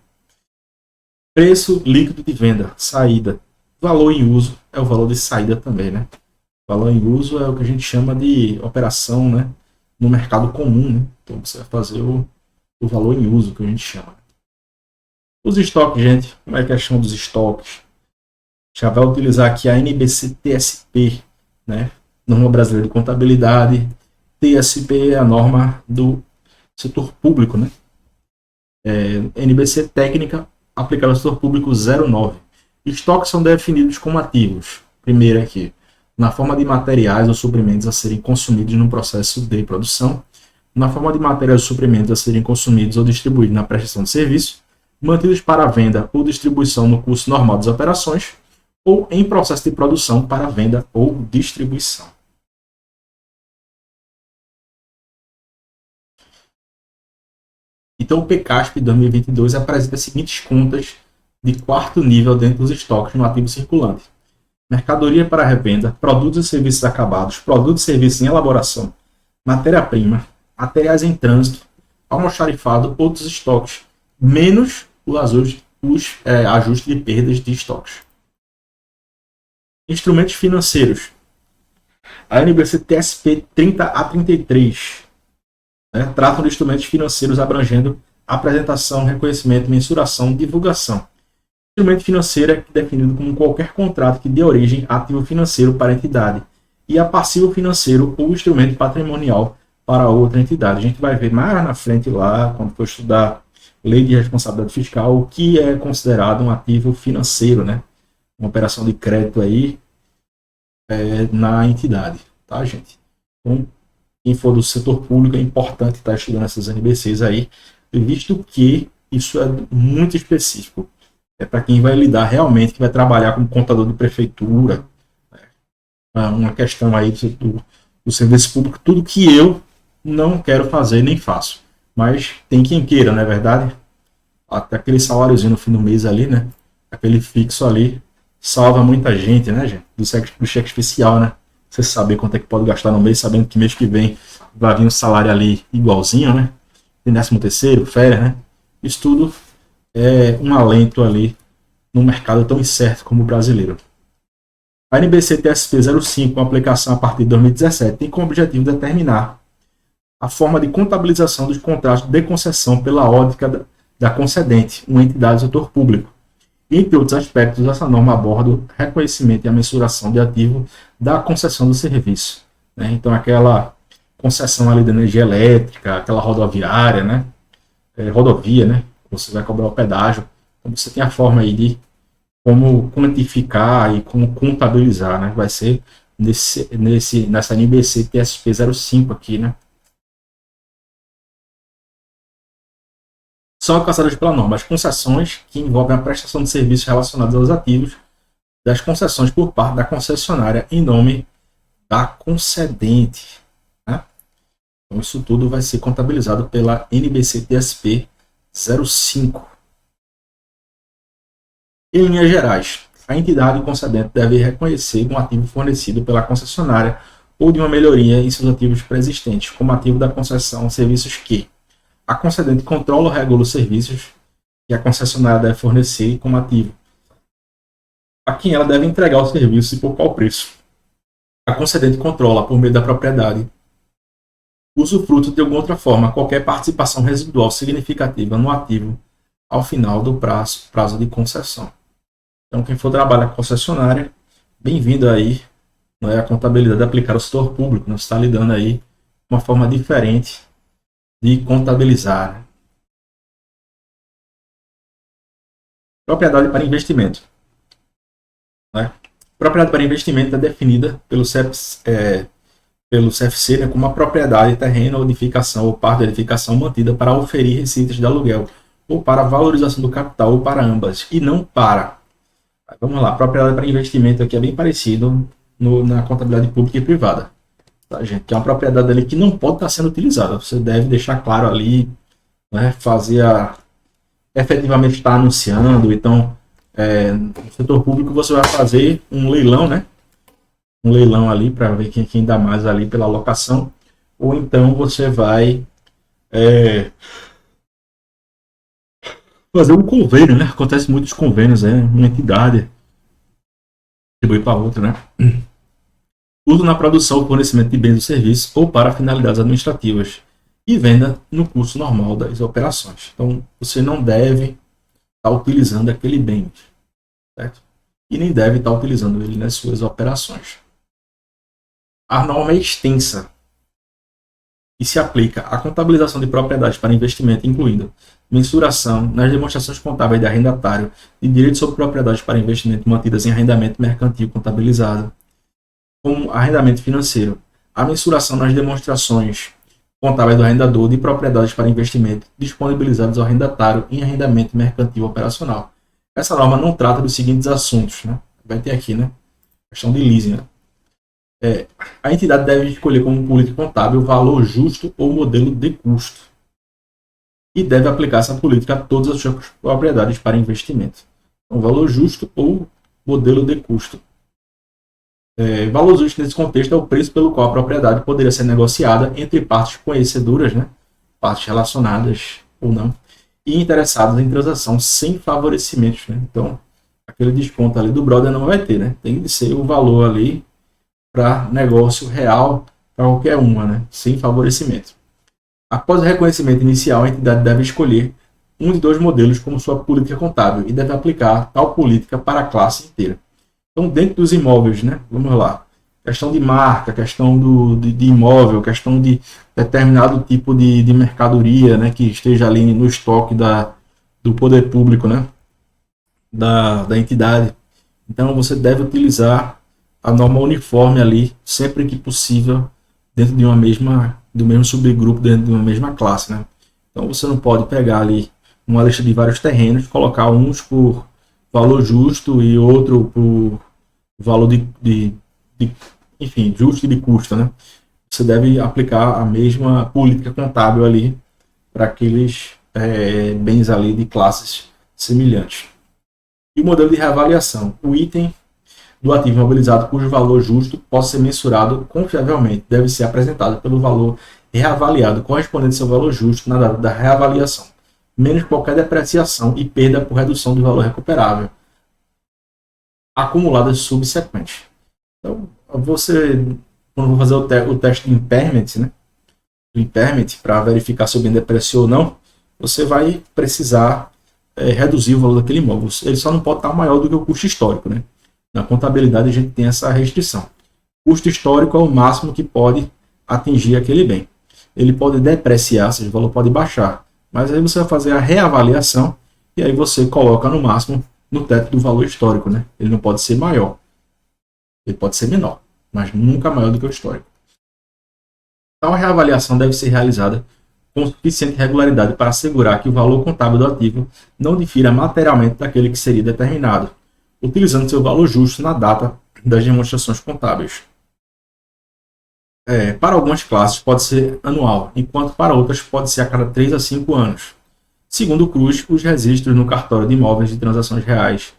Preço líquido de venda, saída. Valor em uso é o valor de saída também, né? Valor em uso é o que a gente chama de operação, né? No mercado comum, né? Então você vai fazer o valor em uso, que a gente chama. Os estoques, gente, como é que é a questão dos estoques? Já vai utilizar aqui a NBC-TSP, né? Norma Brasileira de Contabilidade. TSP é a norma do setor público, né? NBC técnica aplicada ao setor público 09. Estoques são definidos como ativos. Primeiro aqui, na forma de materiais ou suprimentos a serem consumidos no processo de produção, na forma de materiais ou suprimentos a serem consumidos ou distribuídos na prestação de serviço, mantidos para venda ou distribuição no curso normal das operações, ou em processo de produção para venda ou distribuição. Então, o PCASP 2022 apresenta as seguintes contas de quarto nível dentro dos estoques no ativo circulante: mercadoria para revenda, produtos e serviços acabados, produtos e serviços em elaboração, matéria-prima, materiais em trânsito, almoxarifado, outros estoques, menos os ajustes de perdas de estoques. Instrumentos financeiros. A NBC TSP 30 a 33 tratam de instrumentos financeiros abrangendo apresentação, reconhecimento, mensuração, divulgação. Instrumento financeiro é definido como qualquer contrato que dê origem a ativo financeiro para a entidade e a passivo financeiro ou instrumento patrimonial para outra entidade. A gente vai ver mais na frente lá, quando for estudar lei de responsabilidade fiscal, o que é considerado um ativo financeiro, né? Uma operação de crédito aí na entidade, tá, gente? Então, quem for do setor público é importante estar estudando essas NBCs aí, visto que isso é muito específico. É para quem vai lidar realmente, que vai trabalhar como contador de prefeitura, uma questão aí do serviço público, tudo que eu não quero fazer nem faço. Mas tem quem queira, não é verdade? Até aquele saláriozinho no fim do mês ali, né? Aquele fixo ali, salva muita gente, né, gente? Do cheque especial, né? Você saber quanto é que pode gastar no mês, sabendo que mês que vem vai vir um salário ali igualzinho, né? Tem 13º, férias, né? Isso tudo é um alento ali num mercado tão incerto como o brasileiro. A NBC TSP 05, com aplicação a partir de 2017, tem como objetivo determinar a forma de contabilização dos contratos de concessão pela ótica da concedente, uma entidade do setor público. Entre outros aspectos, essa norma aborda o reconhecimento e a mensuração de ativo da concessão do serviço. Né? Então, aquela concessão ali de energia elétrica, aquela rodoviária, né? Rodovia, né? Você vai cobrar o pedágio. Então, você tem a forma aí de como quantificar e como contabilizar, né? Vai ser nessa NBC TSP 05 aqui, né? São alcançadas pela norma as concessões que envolvem a prestação de serviços relacionados aos ativos das concessões por parte da concessionária em nome da concedente. Né? Então, isso tudo vai ser contabilizado pela NBC TSP 05. Em linhas gerais, a entidade concedente deve reconhecer um ativo fornecido pela concessionária ou de uma melhoria em seus ativos pré-existentes, como ativo da concessão, serviços que a concedente controla ou regula os serviços que a concessionária deve fornecer como ativo, a quem ela deve entregar o serviço e por qual preço. A concedente controla, por meio da propriedade, usufruto de alguma outra forma qualquer participação residual significativa no ativo ao final do prazo de concessão. Então, quem for trabalhar com concessionária, bem-vindo aí, não é a contabilidade de aplicar ao setor público, não está lidando aí de uma forma diferente de contabilizar. Propriedade para investimento. Né? Propriedade para investimento é definida pelo CFC, né, como uma propriedade, terreno, ou edificação ou parte da edificação mantida para oferir receitas de aluguel, ou para valorização do capital, ou para ambas, e não para. Vamos lá, propriedade para investimento aqui é bem parecido na contabilidade pública e privada. Tá, gente? Que é uma propriedade ali que não pode estar sendo utilizada. Você deve deixar claro ali, né, fazer efetivamente estar anunciando. Então, no setor público você vai fazer um leilão, né? Um leilão ali para ver quem dá mais ali pela alocação. Ou então você vai fazer um convênio, né? Acontece muitos convênios, uma entidade distribui para outra, né? Uso na produção ou fornecimento de bens ou serviços ou para finalidades administrativas e venda no curso normal das operações. Então, você não deve estar utilizando aquele bem, certo? E nem deve estar utilizando ele nas suas operações. A norma é extensa e se aplica à contabilização de propriedades para investimento, incluindo mensuração nas demonstrações contábeis de arrendatário de direitos sobre propriedades para investimento mantidas em arrendamento mercantil contabilizado, como arrendamento financeiro, a mensuração nas demonstrações contábeis do arrendador de propriedades para investimento disponibilizadas ao arrendatário em arrendamento mercantil operacional. Essa norma não trata dos seguintes assuntos, né? Vai ter aqui, né? Questão de leasing. Né? A entidade deve escolher como política contábil valor justo ou modelo de custo e deve aplicar essa política a todas as suas propriedades para investimento. Então, valor justo ou modelo de custo. Valor justo nesse contexto é o preço pelo qual a propriedade poderia ser negociada entre partes conhecedoras, né? Partes relacionadas ou não, e interessadas em transação sem favorecimentos. Né? Então, aquele desconto ali do brother não vai ter, né? Tem que ser o valor ali para negócio real para qualquer uma, né? Sem favorecimento. Após o reconhecimento inicial, a entidade deve escolher um de dois modelos como sua política contábil e deve aplicar tal política para a classe inteira. Então, dentro dos imóveis, né? Vamos lá. Questão de marca, questão de imóvel, questão de determinado tipo de mercadoria, né? Que esteja ali no estoque do poder público, né? Da entidade. Então, você deve utilizar a norma uniforme ali, sempre que possível, dentro de do mesmo subgrupo, dentro de uma mesma classe, né? Então, você não pode pegar ali uma lista de vários terrenos, colocar uns por valor justo e outro por valor enfim, justo e de custo, né? Você deve aplicar a mesma política contábil ali para aqueles bens ali de classes semelhantes. E o modelo de reavaliação. O item do ativo imobilizado cujo valor justo possa ser mensurado confiavelmente deve ser apresentado pelo valor reavaliado correspondente ao seu valor justo na data da reavaliação. menos qualquer depreciação e perda por redução do valor recuperável, acumuladas subsequentes. Então, quando for fazer o teste de impairment, né, o impairment, para verificar se o bem depreciou ou não, você vai precisar reduzir o valor daquele imóvel. Ele só não pode estar maior do que o custo histórico, né? Na contabilidade a gente tem essa restrição. O custo histórico é o máximo que pode atingir aquele bem. Ele pode depreciar, ou seja, o valor pode baixar, mas aí você vai fazer a reavaliação e aí você coloca no máximo no teto do valor histórico, né? Ele não pode ser maior, ele pode ser menor, mas nunca maior do que o histórico. Tal reavaliação deve ser realizada com suficiente regularidade para assegurar que o valor contábil do ativo não difira materialmente daquele que seria determinado, utilizando seu valor justo na data das demonstrações contábeis. Para algumas classes pode ser anual, enquanto para outras pode ser a cada 3 a 5 anos. Segundo o Cruz, os registros no cartório de imóveis de transações reais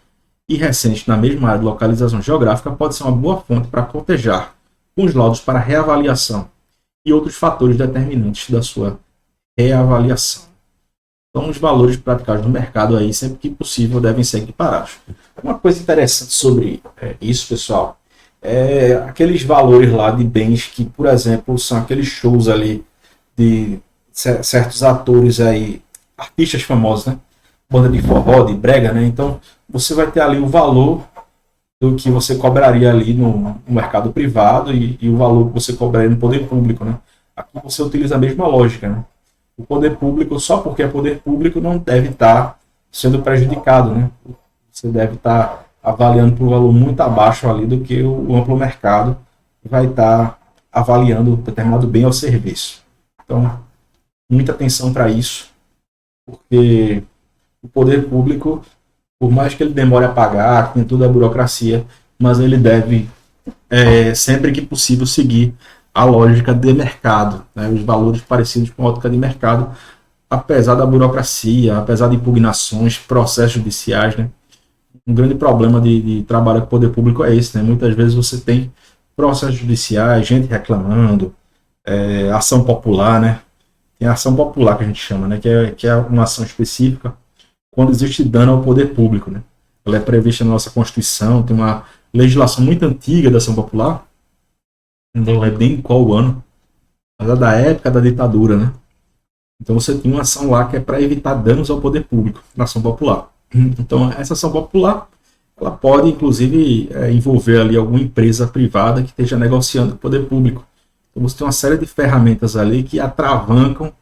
e recentes na mesma área de localização geográfica pode ser uma boa fonte para cotejar com os laudos para reavaliação e outros fatores determinantes da sua reavaliação. Então, os valores praticados no mercado aí, sempre que possível, devem ser equiparados. Uma coisa interessante sobre isso, pessoal, é aqueles valores lá de bens que, por exemplo, são aqueles shows ali de certos atores aí, artistas famosos, né? Banda de forró, de brega, né? Então, você vai ter ali o valor do que você cobraria ali no mercado privado e o valor que você cobraria no poder público, né? Aqui você utiliza a mesma lógica, né? O poder público, só porque é poder público, não deve estar sendo prejudicado, né? Você deve estar avaliando por um valor muito abaixo ali do que o amplo mercado vai estar avaliando determinado bem ou serviço. Então, muita atenção para isso, porque o poder público, por mais que ele demore a pagar, tem toda a burocracia, mas ele deve, sempre que possível, seguir a lógica de mercado, né? Os valores parecidos com a ótica de mercado, apesar da burocracia, apesar de impugnações, processos judiciais, né? Um grande problema de trabalho com o poder público é esse, né? Muitas vezes você tem processos judiciais, gente reclamando, ação popular, né? Tem a ação popular que a gente chama, né? Que é uma ação específica quando existe dano ao poder público, né? Ela é prevista na nossa Constituição, tem uma legislação muito antiga da ação popular, não lembro nem qual ano, mas é da época da ditadura, né? Então você tem uma ação lá que é para evitar danos ao poder público, na ação popular. Então essa ação popular, ela pode inclusive envolver ali alguma empresa privada que esteja negociando com o poder público. Então você tem uma série de ferramentas ali que atravancam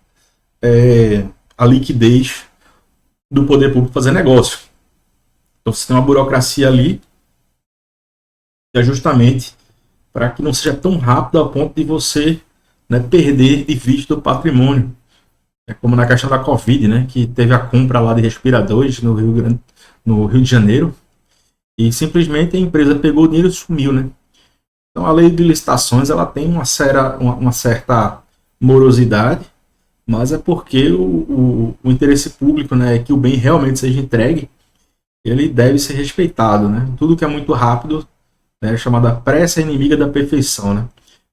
a liquidez do poder público fazer negócio. Então você tem uma burocracia ali que é justamente para que não seja tão rápido a ponto de você, né, perder de vista o patrimônio. É como na questão da Covid, né, que teve a compra lá de respiradores no Rio de Janeiro e simplesmente a empresa pegou o dinheiro e sumiu, né? Então a lei de licitações ela tem uma certa morosidade, mas é porque o interesse público, né, é que o bem realmente seja entregue, ele deve ser respeitado, né? Tudo que é muito rápido, né, chamada pressa inimiga da perfeição, né?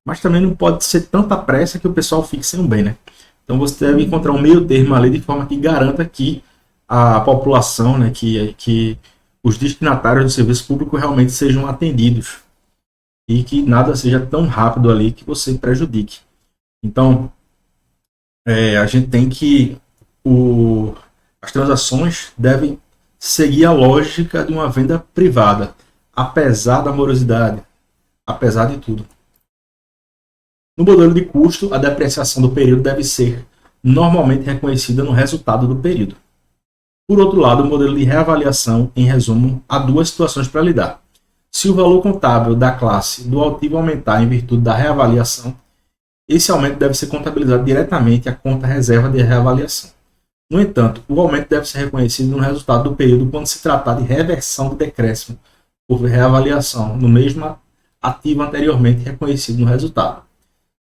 Mas também não pode ser tanta pressa que o pessoal fique sem o bem, né? Então você deve encontrar um meio termo ali de forma que garanta que a população, né, que os destinatários do serviço público realmente sejam atendidos e que nada seja tão rápido ali que você prejudique. Então, a gente tem que as transações devem seguir a lógica de uma venda privada, apesar da morosidade, apesar de tudo. No modelo de custo, a depreciação do período deve ser normalmente reconhecida no resultado do período. Por outro lado, o modelo de reavaliação, em resumo, há duas situações para lidar. Se o valor contábil da classe do ativo aumentar em virtude da reavaliação, esse aumento deve ser contabilizado diretamente à conta reserva de reavaliação. No entanto, o aumento deve ser reconhecido no resultado do período quando se tratar de reversão do decréscimo por reavaliação no mesmo ativo anteriormente reconhecido no resultado.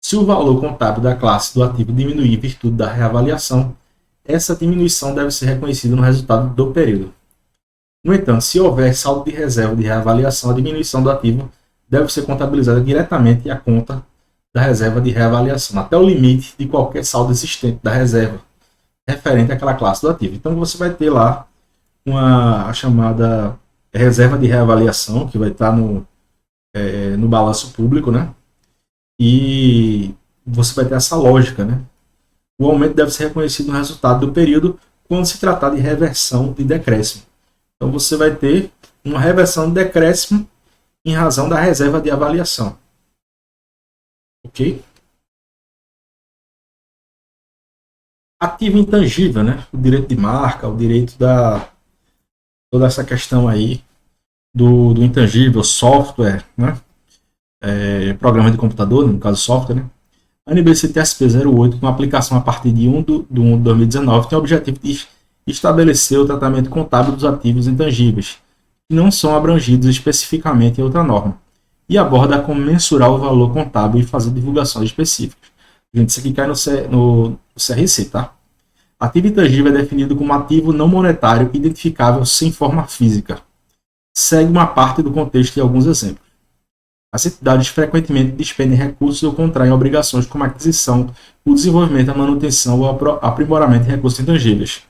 Se o valor contábil da classe do ativo diminuir em virtude da reavaliação, essa diminuição deve ser reconhecida no resultado do período. No entanto, se houver saldo de reserva de reavaliação, a diminuição do ativo deve ser contabilizada diretamente à conta da reserva de reavaliação, até o limite de qualquer saldo existente da reserva. referente àquela classe do ativo. Então você vai ter lá a chamada reserva de reavaliação, que vai estar no balanço público, né? E você vai ter essa lógica, né? O aumento deve ser reconhecido no resultado do período quando se tratar de reversão de decréscimo. Então você vai ter uma reversão de decréscimo em razão da reserva de avaliação. Ok? Ativo intangível, né? O direito de marca, o direito da toda essa questão aí do intangível, software, né? Programa de computador, no caso software, né? A NBC-TSP 08, com aplicação a partir de 1 de 1 de 2019, tem o objetivo de estabelecer o tratamento contábil dos ativos intangíveis, que não são abrangidos especificamente em outra norma, e aborda como mensurar o valor contábil e fazer divulgações específicas. Gente, isso aqui cai no CRC, tá? Ativo intangível é definido como ativo não monetário identificável sem forma física. Segue uma parte do contexto e alguns exemplos. As entidades frequentemente despendem recursos ou contraem obrigações como a aquisição, o desenvolvimento, a manutenção ou aprimoramento de recursos intangíveis,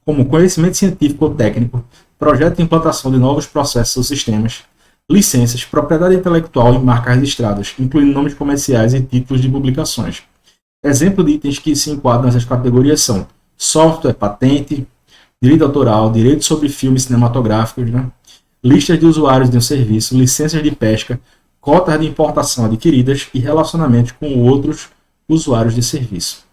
como conhecimento científico ou técnico, projeto de implantação de novos processos ou sistemas, licenças, propriedade intelectual e marcas registradas, incluindo nomes comerciais e títulos de publicações. Exemplo de itens que se enquadram nessas categorias são software, patente, direito autoral, direito sobre filmes cinematográficos, né? Listas de usuários de um serviço, licenças de pesca, cotas de importação adquiridas e relacionamentos com outros usuários de serviço.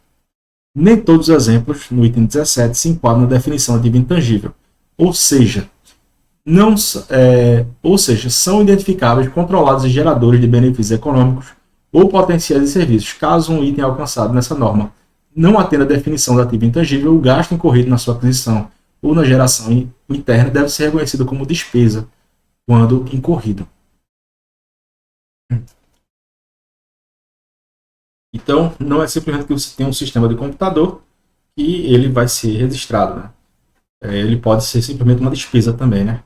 Nem todos os exemplos, no item 17, se enquadram na definição de ativo intangível, ou seja, são identificáveis, controlados e geradores de benefícios econômicos ou potenciais de serviços. Caso um item alcançado nessa norma não atenda a definição do ativo intangível, o gasto incorrido na sua aquisição ou na geração interna deve ser reconhecido como despesa quando incorrido. Então, não é simplesmente que você tem um sistema de computador e ele vai ser registrado, né? Ele pode ser simplesmente uma despesa também, né?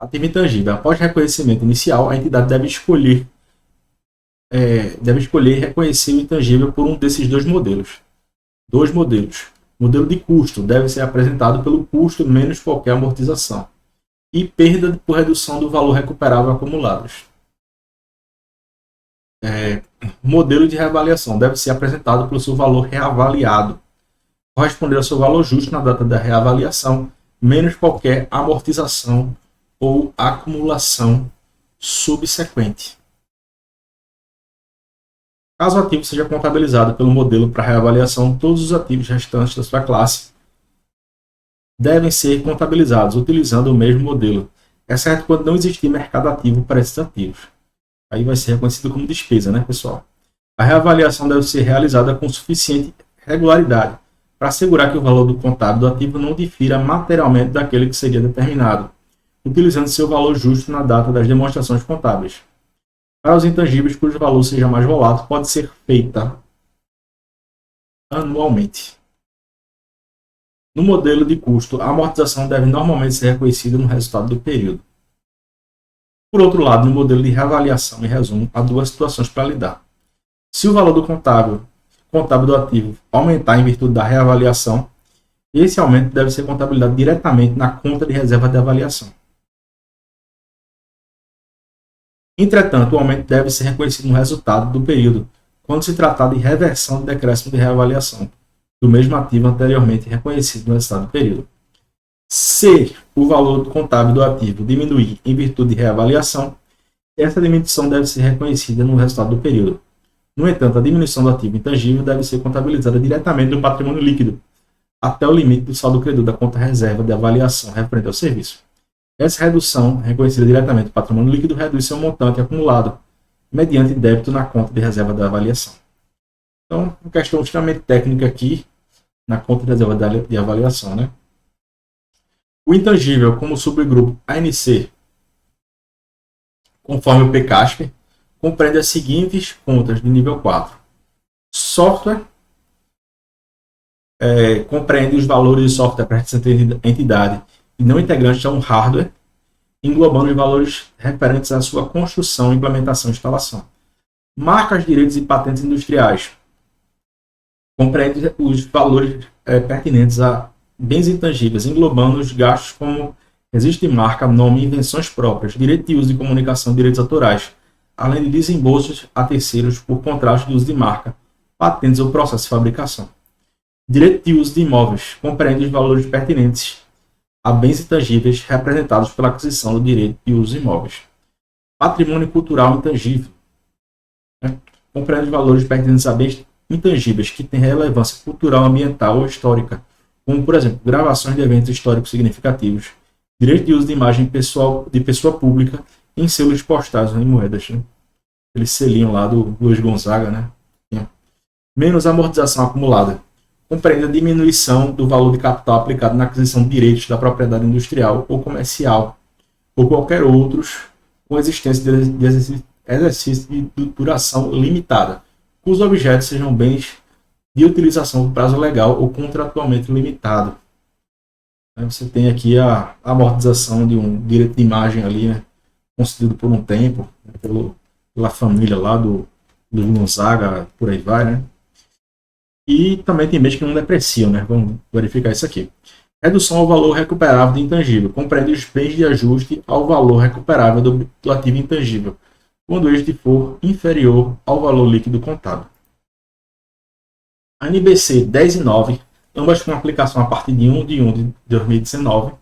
Ativo intangível. Após reconhecimento inicial, a entidade deve escolher e reconhecer o intangível por um desses dois modelos. O modelo de custo deve ser apresentado pelo custo menos qualquer amortização e perda por redução do valor recuperável acumulados. Modelo de reavaliação deve ser apresentado pelo seu valor reavaliado, corresponder ao seu valor justo na data da reavaliação, menos qualquer amortização ou acumulação subsequente. Caso o ativo seja contabilizado pelo modelo para reavaliação, todos os ativos restantes da sua classe devem ser contabilizados utilizando o mesmo modelo, exceto quando não existir mercado ativo para esses ativos. Aí vai ser reconhecido como despesa, né, pessoal? A reavaliação deve ser realizada com suficiente regularidade para assegurar que o valor do contábil do ativo não difira materialmente daquele que seria determinado, utilizando seu valor justo na data das demonstrações contábeis. Para os intangíveis cujo valor seja mais volátil, pode ser feita anualmente. No modelo de custo, a amortização deve normalmente ser reconhecida no resultado do período. Por outro lado, no modelo de reavaliação, em resumo, há duas situações para lidar. Se o valor do contábil do ativo aumentar em virtude da reavaliação, esse aumento deve ser contabilizado diretamente na conta de reserva de avaliação. Entretanto, o aumento deve ser reconhecido no resultado do período, quando se tratar de reversão de decréscimo de reavaliação do mesmo ativo anteriormente reconhecido no resultado do período. Se o valor contábil do ativo diminuir em virtude de reavaliação, essa diminuição deve ser reconhecida no resultado do período. No entanto, a diminuição do ativo intangível deve ser contabilizada diretamente no patrimônio líquido, até o limite do saldo credor da conta reserva de avaliação referente ao serviço. Essa redução, reconhecida diretamente no patrimônio líquido, reduz seu montante acumulado mediante débito na conta de reserva da avaliação. Então, uma questão extremamente técnica aqui na conta de reserva de avaliação, né? O intangível, como subgrupo ANC, conforme o PCASP, compreende as seguintes contas de nível 4. Software compreende os valores de software pertencentes à entidade e não integrantes a um hardware, englobando os valores referentes à sua construção, implementação e instalação. Marcas, direitos e patentes industriais Compreende os valores pertinentes a bens intangíveis, englobando os gastos como registro de marca, nome e invenções próprias, direito de uso de comunicação e direitos autorais, além de desembolsos a terceiros por contratos de uso de marca, patentes ou processo de fabricação. Direito de uso de imóveis compreende os valores pertinentes a bens intangíveis representados pela aquisição do direito de uso de imóveis. Patrimônio cultural intangível, né? Compreende os valores pertinentes a bens intangíveis que têm relevância cultural, ambiental ou histórica, como, por exemplo, gravações de eventos históricos significativos, direito de uso de imagem pessoal de pessoa pública em selos postais ou em moedas. Né? Aquele selinho lá do Luiz Gonzaga, né? Menos amortização acumulada. Compreende a diminuição do valor de capital aplicado na aquisição de direitos da propriedade industrial ou comercial, ou qualquer outros com existência de exercício de duração limitada, cujos objetos sejam bens de utilização por prazo legal ou contratualmente limitado. Você tem aqui a amortização de um direito de imagem ali, né, concedido por um tempo, né, pela família lá do Gonzaga, por aí vai, né? E também tem bens que não depreciam, né? Vamos verificar isso aqui. Redução ao valor recuperável do intangível. Compreende os bens de ajuste ao valor recuperável do ativo intangível, quando este for inferior ao valor líquido contado. A NBC 10 e 9, ambas com aplicação a partir de 1 de 1 de 2019,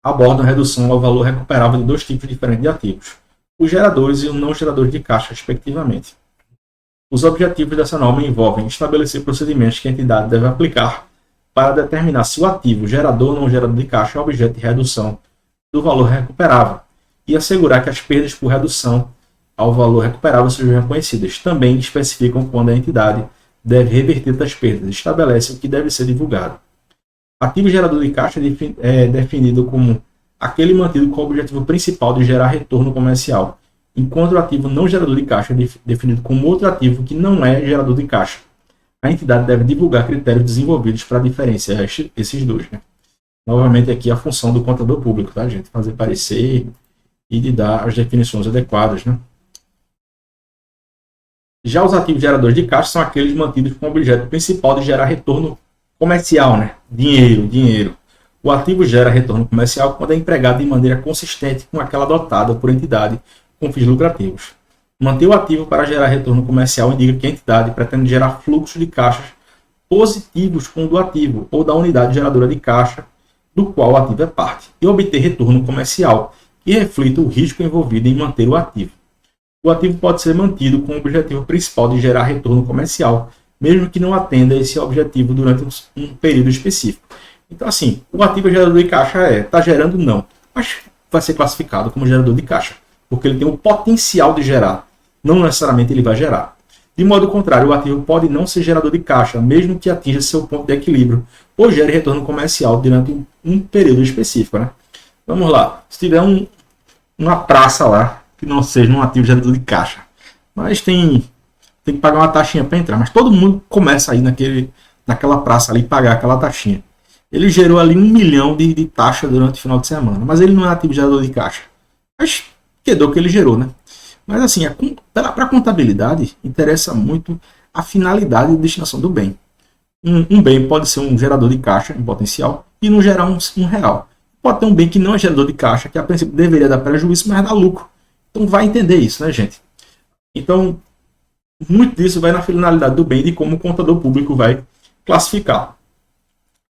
abordam a redução ao valor recuperável de dois tipos diferentes de ativos, os geradores e os não geradores de caixa, respectivamente. Os objetivos dessa norma envolvem estabelecer procedimentos que a entidade deve aplicar para determinar se o ativo gerador ou não gerador de caixa é objeto de redução do valor recuperável e assegurar que as perdas por redução ao valor recuperável sejam reconhecidas. Também especificam quando a entidade deve reverter tais perdas, estabelece o que deve ser divulgado. Ativo gerador de caixa é definido como aquele mantido com o objetivo principal de gerar retorno comercial, enquanto o ativo não gerador de caixa é definido como outro ativo que não é gerador de caixa. A entidade deve divulgar critérios desenvolvidos para diferenciar esses dois. Né? Novamente aqui a função do contador público, tá, gente? Fazer parecer e de dar as definições adequadas. Né? Já os ativos geradores de caixa são aqueles mantidos com o objeto principal de gerar retorno comercial, né? Dinheiro. O ativo gera retorno comercial quando é empregado de maneira consistente com aquela adotada por entidade com fins lucrativos. Manter o ativo para gerar retorno comercial indica que a entidade pretende gerar fluxos de caixas positivos com o do ativo ou da unidade geradora de caixa do qual o ativo é parte, e obter retorno comercial que reflita o risco envolvido em manter o ativo. O ativo pode ser mantido com o objetivo principal de gerar retorno comercial, mesmo que não atenda a esse objetivo durante um período específico. Então, assim, o ativo gerador de caixa está gerando não, mas vai ser classificado como gerador de caixa, porque ele tem o potencial de gerar, não necessariamente ele vai gerar. De modo contrário, o ativo pode não ser gerador de caixa, mesmo que atinja seu ponto de equilíbrio, ou gere retorno comercial durante um período específico. Né? Vamos lá, se tiver uma praça lá, que não seja um ativo gerador de caixa, mas tem que pagar uma taxinha para entrar, mas todo mundo começa aí naquela praça ali pagar aquela taxinha. Ele gerou ali 1 milhão de taxa durante o final de semana, mas ele não é ativo gerador de caixa. Mas quedou que ele gerou, né? Mas assim, para a contabilidade, interessa muito a finalidade e destinação do bem. Um bem pode ser um gerador de caixa em potencial e não gerar um real. Pode ter um bem que não é gerador de caixa, que a princípio deveria dar prejuízo, mas dá lucro. Então vai entender isso, né, gente? Então, muito disso vai na finalidade do bem e de como o contador público vai classificar.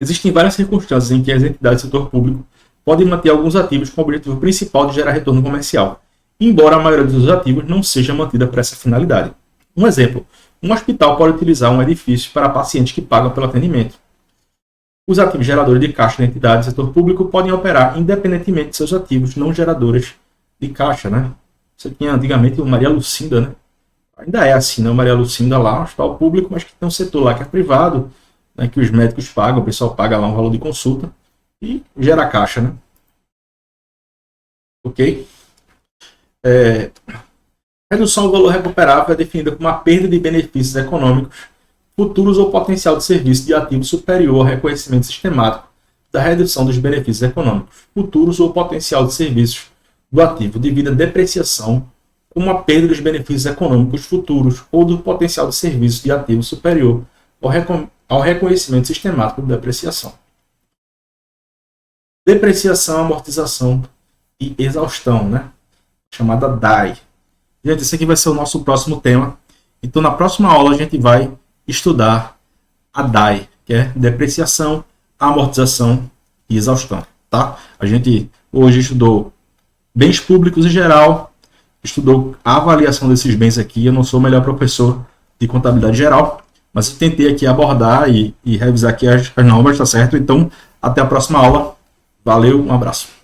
Existem várias circunstâncias em que as entidades do setor público podem manter alguns ativos com o objetivo principal de gerar retorno comercial, embora a maioria dos ativos não seja mantida para essa finalidade. Um exemplo, um hospital pode utilizar um edifício para pacientes que pagam pelo atendimento. Os ativos geradores de caixa da entidade do setor público podem operar independentemente de seus ativos não geradores de caixa. Né? Você tinha antigamente o Maria Lucinda, né? Ainda é assim, né? O Maria Lucinda lá, um hospital público, mas que tem um setor lá que é privado, né? Que os médicos pagam, o pessoal paga lá um valor de consulta e gera caixa. Né? Ok? Redução do valor recuperável é definida como a perda de benefícios econômicos futuros ou potencial de serviço de ativo superior ao reconhecimento sistemático da redução dos benefícios econômicos futuros ou potencial de serviços do ativo devido à depreciação, como a perda dos benefícios econômicos futuros ou do potencial de serviço de ativo superior ao reconhecimento sistemático de depreciação. Depreciação, amortização e exaustão, né? Chamada DAE. Gente, esse aqui vai ser o nosso próximo tema. Então, na próxima aula, a gente vai estudar a DAE, que é depreciação, amortização e exaustão, tá? A gente hoje estudou bens públicos em geral, estudou a avaliação desses bens aqui. Eu não sou o melhor professor de contabilidade geral, mas eu tentei aqui abordar e revisar aqui as normas, tá certo? Então, até a próxima aula. Valeu, um abraço.